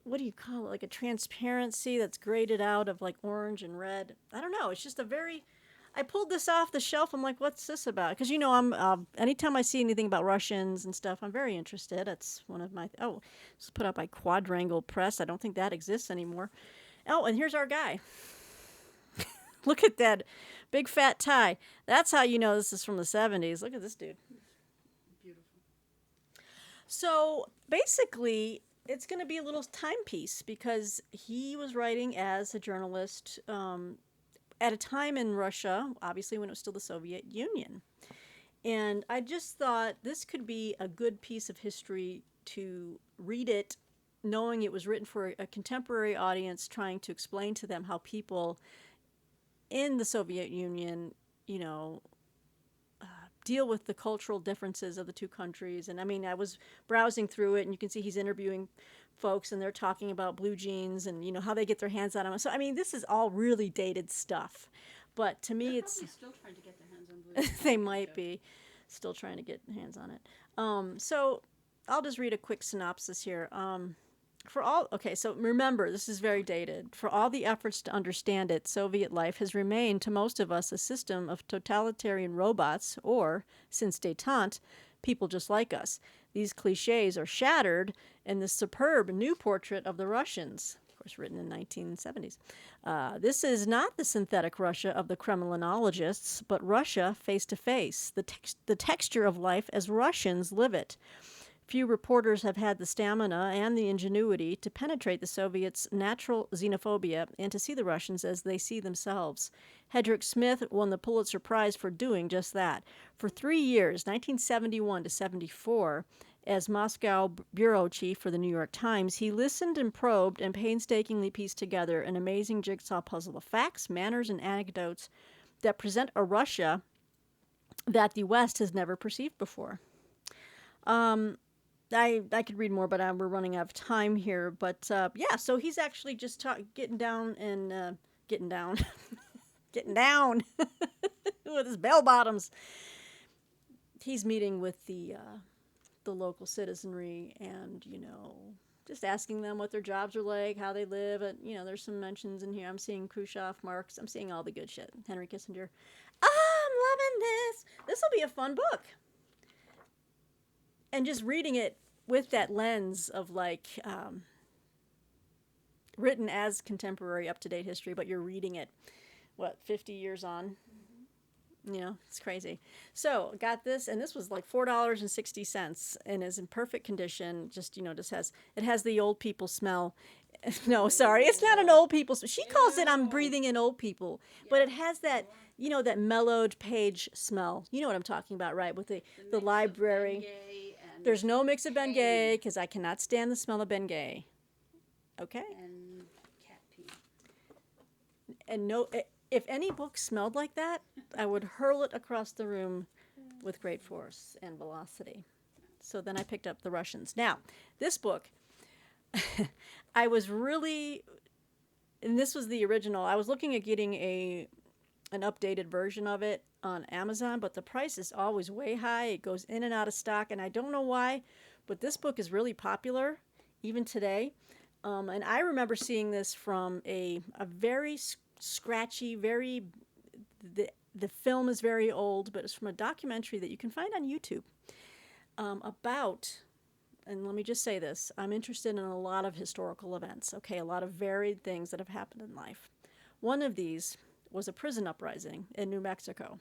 what do you call it? Like a transparency that's graded out of like orange and red. I don't know. It's just a very. I pulled this off the shelf. I'm like, what's this about? Because I'm anytime I see anything about Russians and stuff, I'm very interested. It's one of my it's put out by Quadrangle Press. I don't think that exists anymore. Oh, and here's our guy. Look at that big fat tie. That's how you know this is from the 70s. Look at this dude. Beautiful. So basically, it's going to be a little timepiece because he was writing as a journalist at a time in Russia, obviously when it was still the Soviet Union. And I just thought this could be a good piece of history to read it, knowing it was written for a contemporary audience, trying to explain to them how people in the Soviet Union, deal with the cultural differences of the two countries. And I mean, I was browsing through it, and you can see he's interviewing folks, and they're talking about blue jeans and how they get their hands on them. So I mean, this is all really dated stuff. But to me, They're it's probably still trying to get their hands on blue. they might be still trying to get hands on it. So I'll just read a quick synopsis here. So remember, this is very dated. For all the efforts to understand it, Soviet life has remained to most of us a system of totalitarian robots, or, since détente, people just like us. These cliches are shattered in the superb new portrait of the Russians, of course, written in 1970s. This is not the synthetic Russia of the Kremlinologists, but Russia face to face, the texture of life as Russians live it. Few reporters have had the stamina and the ingenuity to penetrate the Soviets' natural xenophobia and to see the Russians as they see themselves. Hedrick Smith won the Pulitzer Prize for doing just that. For 3 years, 1971 to 74, as Moscow bureau chief for the New York Times, he listened and probed and painstakingly pieced together an amazing jigsaw puzzle of facts, manners, and anecdotes that present a Russia that the West has never perceived before. I could read more, but we're running out of time here. But so he's actually just getting down getting down with his bell bottoms. He's meeting with the local citizenry, and just asking them what their jobs are like, how they live. And there's some mentions in here. I'm seeing Khrushchev, Marx. I'm seeing all the good shit. Henry Kissinger. Oh, I'm loving this. This will be a fun book. And just reading it with that lens of written as contemporary, up-to-date history, but you're reading it, 50 years on? Mm-hmm. It's crazy. So got this, and this was like $4.60 and is in perfect condition. Just, it has the old people smell. No, sorry, it's not an old people smell. She calls it I'm breathing in old people, but it has that, that mellowed page smell. You know what I'm talking about, right? With the library. There's no mix of Bengay because I cannot stand the smell of Bengay. Okay? And cat pee. And if any book smelled like that, I would hurl it across the room with great force and velocity. So then I picked up The Russians. Now, this book, I was really, and this was the original, I was looking at getting an updated version of it on Amazon, but the price is always way high. It goes in and out of stock, and I don't know why, but this book is really popular even today. And I remember seeing this from a very scratchy, the film is very old, but it's from a documentary that you can find on YouTube about, and let me just say this, I'm interested in a lot of historical events, okay, a lot of varied things that have happened in life. One of these was a prison uprising in New Mexico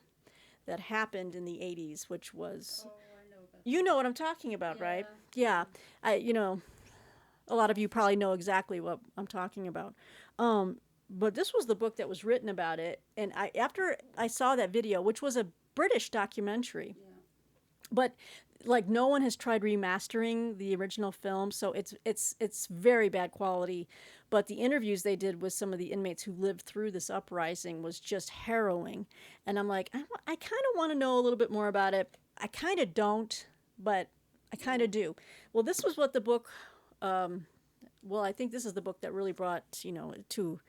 that happened in the 80s, which was, I know about you know what I'm talking about, right? Yeah. A lot of you probably know exactly what I'm talking about. But this was the book that was written about it. And after I saw that video, which was a British documentary, but no one has tried remastering the original film, so it's very bad quality. But the interviews they did with some of the inmates who lived through this uprising was just harrowing. And I'm like, I kind of want to know a little bit more about it. I kind of don't, but I kind of do. Well, this was what the book well, I think this is the book that really brought, to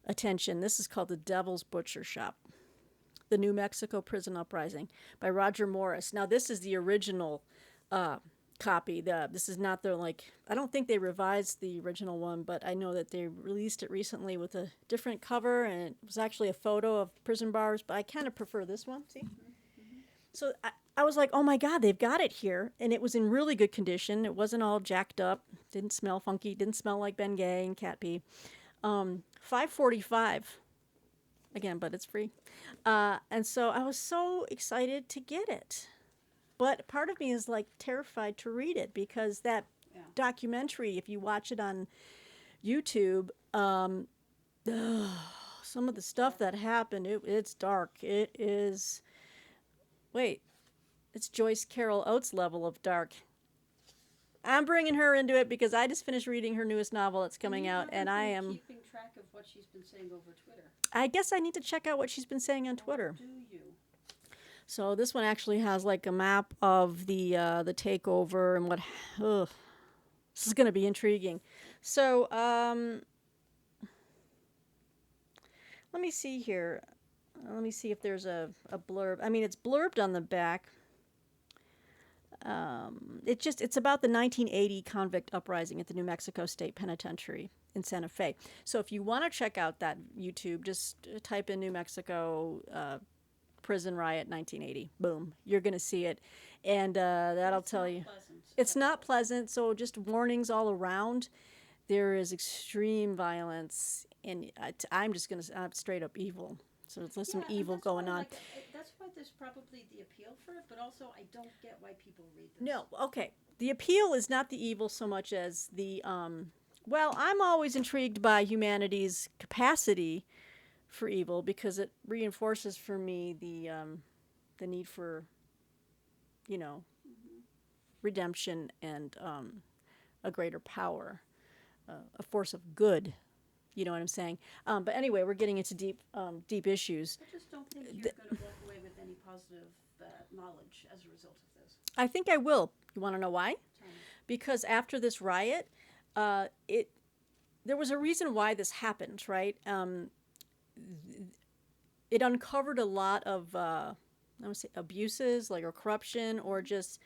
attention. This is called The Devil's Butcher Shop, The New Mexico Prison Uprising by Roger Morris. Now, this is the original copy. This is not their, I don't think they revised the original one, but I know that they released it recently with a different cover, and it was actually a photo of prison bars, but I kind of prefer this one. See? So I was like, oh my God, they've got it here. And it was in really good condition. It wasn't all jacked up. Didn't smell funky. Didn't smell like Bengay and cat pee. $5.45. Again, but it's free. And so I was so excited to get it. But part of me is terrified to read it because that documentary, if you watch it on YouTube, some of the stuff that happened, it's dark. It is... Wait, it's Joyce Carol Oates' level of dark. I'm bringing her into it because I just finished reading her newest novel that's coming out, and I am keeping track of what she's been saying over Twitter. I guess I need to check out what she's been saying on Twitter. Do you? So this one actually has a map of the takeover and what. Ugh, this is going to be intriguing. So let me see here. Let me see if there's a blurb. I mean, it's blurbed on the back. It's about the 1980 convict uprising at the New Mexico State Penitentiary in Santa Fe. So if you want to check out that YouTube, just type in New Mexico prison riot 1980. Boom, you're going to see it. And that'll tell you. It's not pleasant, so just warnings all around. There is extreme violence, and I'm just going to straight up evil. So there's some evil going on. That's why there's probably the appeal for it, but also I don't get why people read this. No, okay. The appeal is not the evil so much as the, well, I'm always intrigued by humanity's capacity for evil because it reinforces for me the need for, redemption and a greater power, a force of good. You know what I'm saying? But anyway, we're getting into deep issues. I just don't think you're going to walk away with any positive knowledge as a result of this. I think I will. You want to know why? Because after this riot, there was a reason why this happened, right? It uncovered a lot of, I would say, abuses, or corruption, or just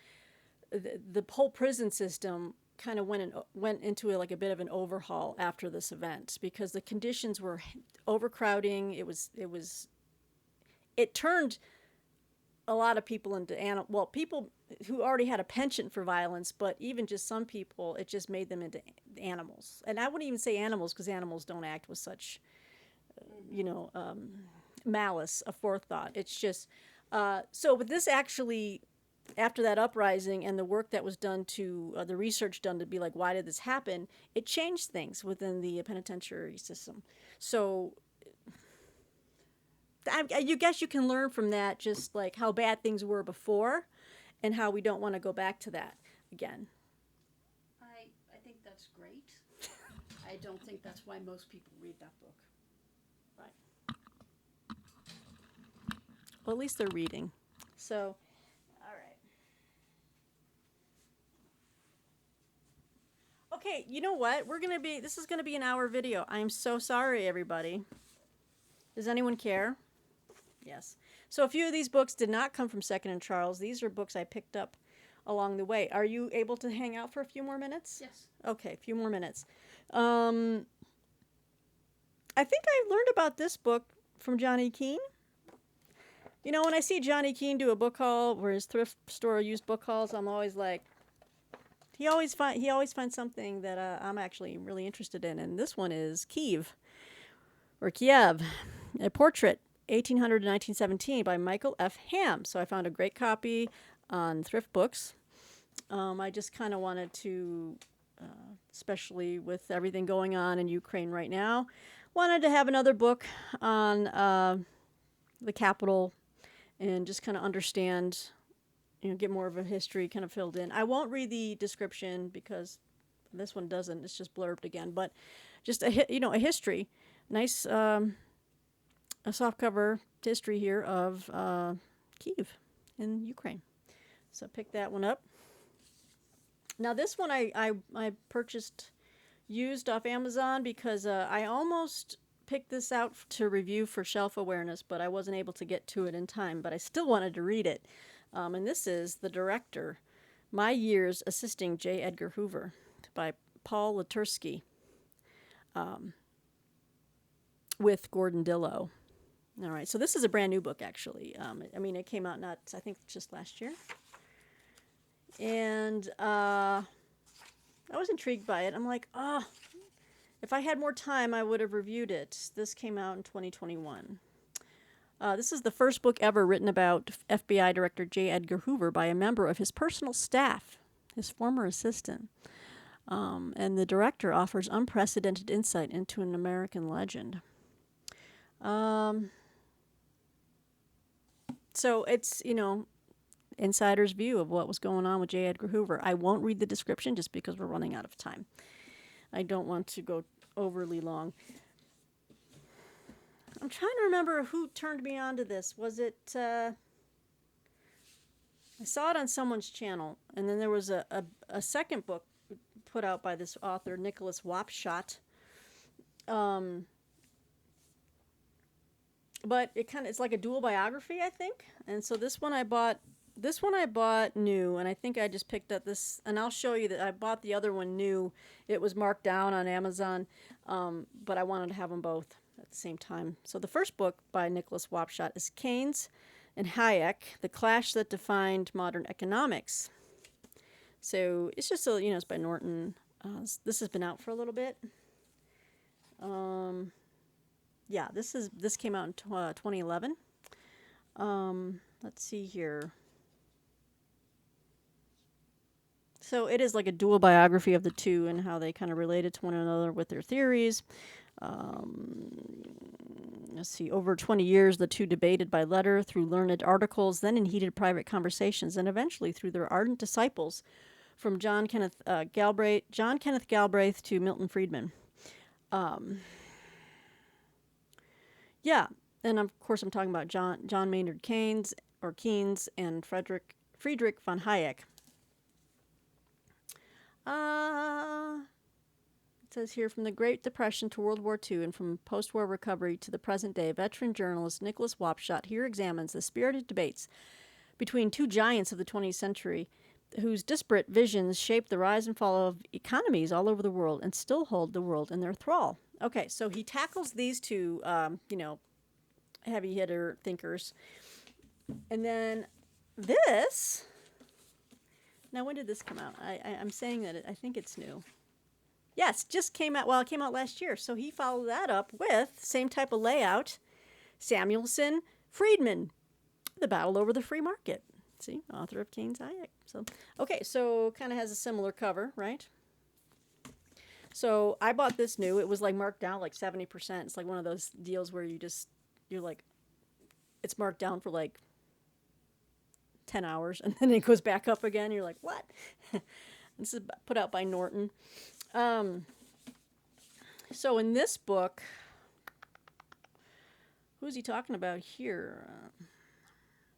the whole prison system kind of went into a bit of an overhaul after this event because the conditions were overcrowding. It turned a lot of people into people who already had a penchant for violence, but even just some people, it just made them into animals. And I wouldn't even say animals because animals don't act with such, malice, aforethought. It's just, but this actually, after that uprising and the work that was done the research done to be why did this happen, it changed things within the penitentiary system. So you guess you can learn from that just how bad things were before and how we don't want to go back to that again. I think that's great. I don't think that's why most people read that book. Right. Well, at least they're reading. So... Okay, you know what? This is going to be an hour video. I'm so sorry, everybody. Does anyone care? Yes. So a few of these books did not come from Second and Charles. These are books I picked up along the way. Are you able to hang out for a few more minutes? Yes. Okay, a few more minutes. I think I learned about this book from Johnny Keene. When I see Johnny Keene do a book haul where his thrift store used book hauls, I'm always like, he always finds something that I'm actually really interested in, and this one is Kiev, a portrait, 1800 to 1917 by Michael F. Ham. So I found a great copy on Thrift Books. I just kind of wanted to, especially with everything going on in Ukraine right now, wanted to have another book on the capital and just kind of understand. Get more of a history kind of filled in. I won't read the description because this one doesn't. It's just blurbed again. But just a history, nice, a softcover history here of Kiev in Ukraine. So pick that one up. Now this one I purchased used off Amazon because I almost picked this out to review for Shelf Awareness, but I wasn't able to get to it in time. But I still wanted to read it. And this is The Director, My Years Assisting J. Edgar Hoover by Paul Letersky with Gordon Dillow. All right, so this is a brand new book, actually. I mean, it came out I think just last year. And I was intrigued by it. I'm like, if I had more time, I would have reviewed it. This came out in 2021. This is the first book ever written about FBI Director J. Edgar Hoover by a member of his personal staff, his former assistant. And the director offers unprecedented insight into an American legend. So it's, insider's view of what was going on with J. Edgar Hoover. I won't read the description just because we're running out of time. I don't want to go overly long. I'm trying to remember who turned me on to this. Was it... I saw it on someone's channel, and then there was a second book put out by this author, Nicholas Wapshott. But it's like a dual biography, I think. And so this one I bought new, and I think I just picked up this, and I'll show you that I bought the other one new. It was marked down on Amazon, but I wanted to have them both at the same time. So the first book by Nicholas Wapshott is Keynes and Hayek, The Clash That Defined Modern Economics. So it's just it's by Norton. This has been out for a little bit. Yeah, this came out in 2011. Let's see here. So it is like a dual biography of the two and how they kind of related to one another with their theories. Let's see, over 20 years, the two debated by letter, through learned articles, then in heated private conversations, and eventually through their ardent disciples, from John Kenneth Galbraith to Milton Friedman. Yeah, and of course I'm talking about John Maynard Keynes and Friedrich von Hayek. It says here, from the Great Depression to World War II and from post-war recovery to the present day, veteran journalist Nicholas Wapshott here examines the spirited debates between two giants of the 20th century whose disparate visions shaped the rise and fall of economies all over the world and still hold the world in their thrall. Okay, so he tackles these two, heavy hitter thinkers. And then this... Now, when did this come out? I'm saying that I think it's new. Yes, just came out. Well, it came out last year. So he followed that up with same type of layout. Samuelson, Friedman, The Battle Over the Free Market. See, author of Keynes Hayek. So, okay, so kind of has a similar cover, right? So I bought this new. It was like marked down like 70%. It's like one of those deals where you're like, it's marked down for like 10 hours and then it goes back up again. You're like, what? This is put out by Norton. So in this book, who's he talking about here?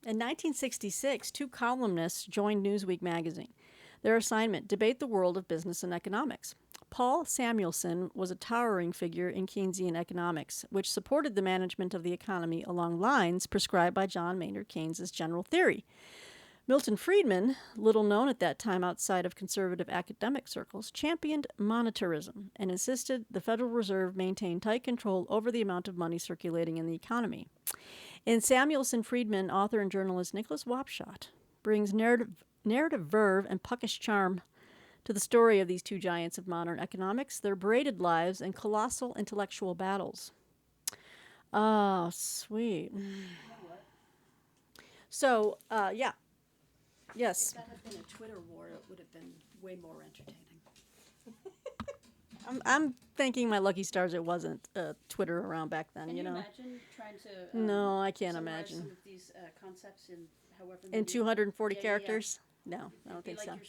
In 1966, two columnists joined Newsweek magazine. Their assignment, debate the world of business and economics. Paul Samuelson was a towering figure in Keynesian economics, which supported the management of the economy along lines prescribed by John Maynard Keynes's general theory. Milton Friedman, little known at that time outside of conservative academic circles, championed monetarism and insisted the Federal Reserve maintain tight control over the amount of money circulating in the economy. In Samuelson, Friedman, author and journalist Nicholas Wapshott brings narrative verve and puckish charm to the story of these two giants of modern economics, their braided lives, and colossal intellectual battles. Oh, sweet. You know what? So, yeah. Yes. If that had been a Twitter war, it would have been way more entertaining. I'm thanking my lucky stars it wasn't Twitter around back then, Can you know. imagine trying to No, I can't summarize imagine. some of these concepts in however In many... 240 Yeah, yeah, yeah. characters? No, I don't It'd be think like so. you're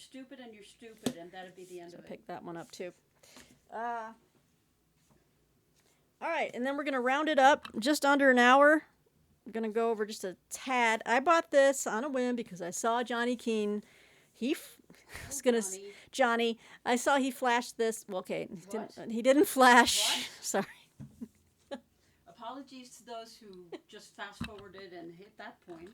stupid, and that'd be the end So of it. pick that one up too. All right, and then we're going to round it up just under an hour. I'm going to go over just a tad. I bought this on a whim because I saw Johnny Keene. Johnny, I saw he flashed this. Well, okay, What? he didn't flash. What? Sorry. Apologies to those who just fast forwarded and hit that point.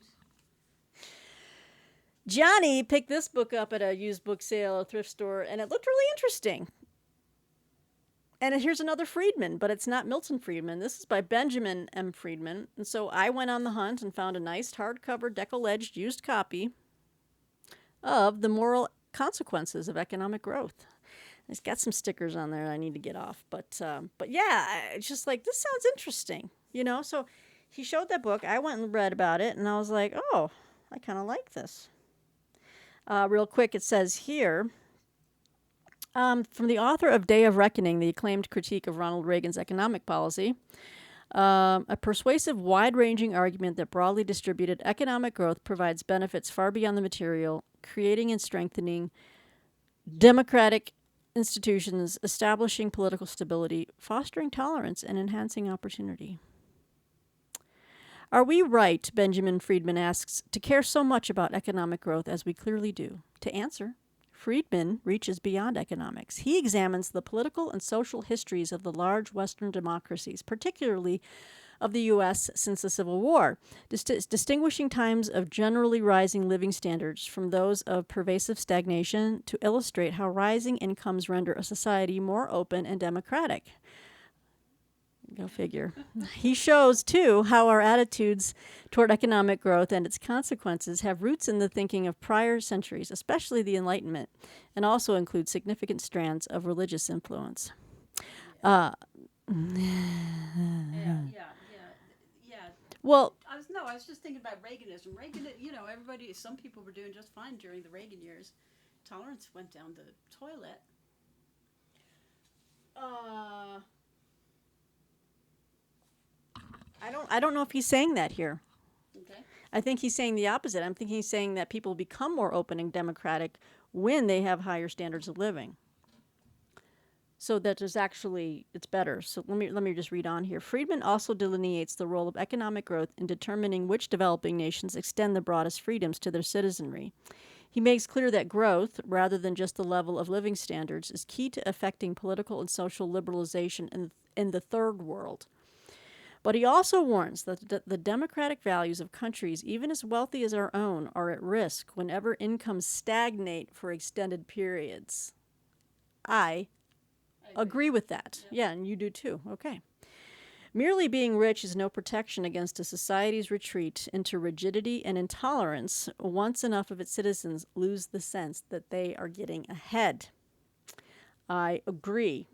Johnny picked this book up at a used book sale, a thrift store, and it looked really interesting. And here's another Friedman, but it's not Milton Friedman. This is by Benjamin M. Friedman. And so I went on the hunt and found a nice hardcover, deckle-edged used copy of The Moral Consequences of Economic Growth. It's got some stickers on there I need to get off. But yeah, it's just like, this sounds interesting, you know? So he showed that book. I went and read about it, and I was like, oh, I kind of like this. Real quick, it says here, from the author of Day of Reckoning, the acclaimed critique of Ronald Reagan's economic policy, a persuasive, wide-ranging argument that broadly distributed economic growth provides benefits far beyond the material, creating and strengthening democratic institutions, establishing political stability, fostering tolerance, and enhancing opportunity. Are we right, Benjamin Friedman asks, to care so much about economic growth as we clearly do? To answer, Friedman reaches beyond economics. He examines the political and social histories of the large Western democracies, particularly of the U.S. since the Civil War, distinguishing times of generally rising living standards from those of pervasive stagnation to illustrate how rising incomes render a society more open and democratic. Go figure. He shows, too, how our attitudes toward economic growth and its consequences have roots in the thinking of prior centuries, especially the Enlightenment, and also include significant strands of religious influence. Yeah. Well, I was just thinking about Reaganism. Everybody, some people were doing just fine during the Reagan years. Tolerance went down the toilet. I don't know if he's saying that here. Okay. I think he's saying the opposite. I'm thinking he's saying that people become more open and democratic when they have higher standards of living. So that there's actually, it's better. So let me just read on here. Friedman also delineates the role of economic growth in determining which developing nations extend the broadest freedoms to their citizenry. He makes clear that growth, rather than just the level of living standards, is key to affecting political and social liberalization in the third world. But he also warns that the democratic values of countries, even as wealthy as our own, are at risk whenever incomes stagnate for extended periods. I agree with that. Yeah, and you do too. Okay. Merely being rich is no protection against a society's retreat into rigidity and intolerance once enough of its citizens lose the sense that they are getting ahead. I agree.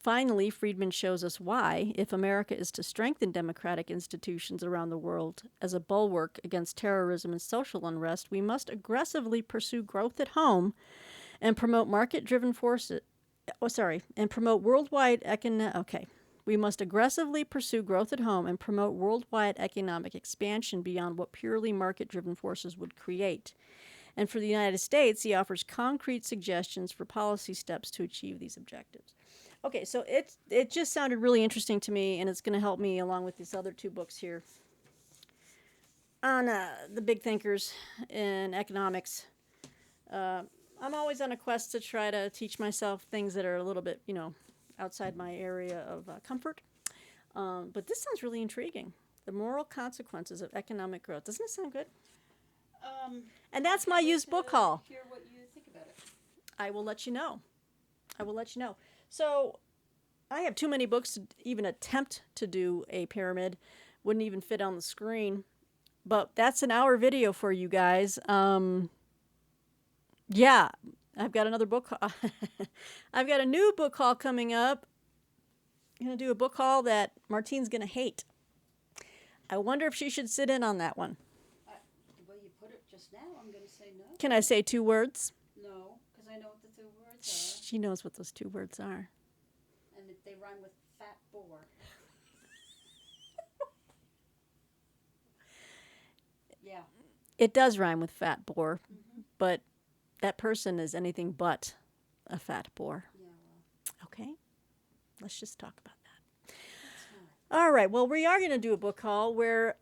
Finally, Friedman shows us why, if America is to strengthen democratic institutions around the world as a bulwark against terrorism and social unrest, we must aggressively pursue growth at home and promote market-driven forces. And promote worldwide We must aggressively pursue growth at home and promote worldwide economic expansion beyond what purely market-driven forces would create. And for the United States, he offers concrete suggestions for policy steps to achieve these objectives. Okay, so it just sounded really interesting to me, and it's going to help me along with these other two books here on the big thinkers in economics. I'm always on a quest to try to teach myself things that are a little bit, outside my area of comfort. But this sounds really intriguing. The moral consequences of economic growth. Doesn't it sound good? And that's my used book haul. Hear what you think about it. I will let you know. So I have too many books to even attempt to do a pyramid. Wouldn't even fit on the screen. But that's an hour video for you guys. Yeah, I've got another book. I've got a new book haul coming up. I'm going to do a book haul that Martine's going to hate. I wonder if she should sit in on that one. Well, you put it just now. I'm going to say no. Can I say 2 words? No, because I know what the 2 words are. She knows what those 2 words are. And they rhyme with fat bore. Yeah. It does rhyme with fat bore, but that person is anything but a fat bore. Yeah, well. Okay? Let's just talk about that. All right. Well, we are going to do a book haul where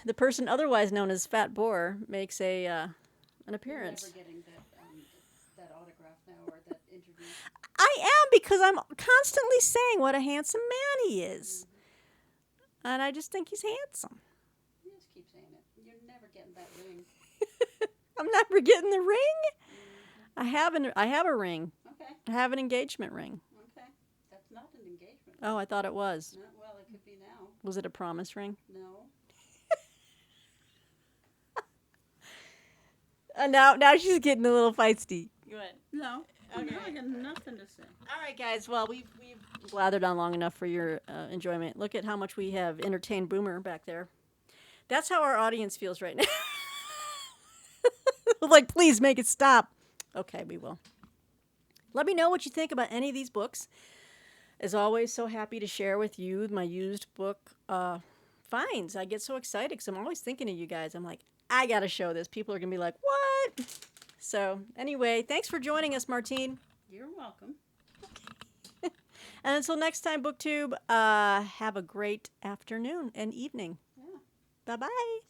the person otherwise known as Fat Boar makes an You're appearance. never getting that autograph now or that interview. I am, because I'm constantly saying what a handsome man he is. And I just think he's handsome. You just keep saying it. You're never getting that ring. I'm never getting the ring. I have a ring. Okay. I have an engagement ring. Okay. That's not an engagement. Oh, I thought it was. No, well, it could be now. Was it a promise ring? No. Now she's getting a little feisty. Go ahead. No. Okay. No, I got nothing to say. All right, guys. Well, we've blathered on long enough for your enjoyment. Look at how much we have entertained Boomer back there. That's how our audience feels right now. Like, please make it stop. Okay, we will. Let me know what you think about any of these books. As always, so happy to share with you my used book finds. I get so excited because I'm always thinking of you guys. I'm like, I got to show this. People are going to be like, what? So anyway, thanks for joining us, Martine. You're welcome. And until next time, BookTube, have a great afternoon and evening. Yeah. Bye-bye.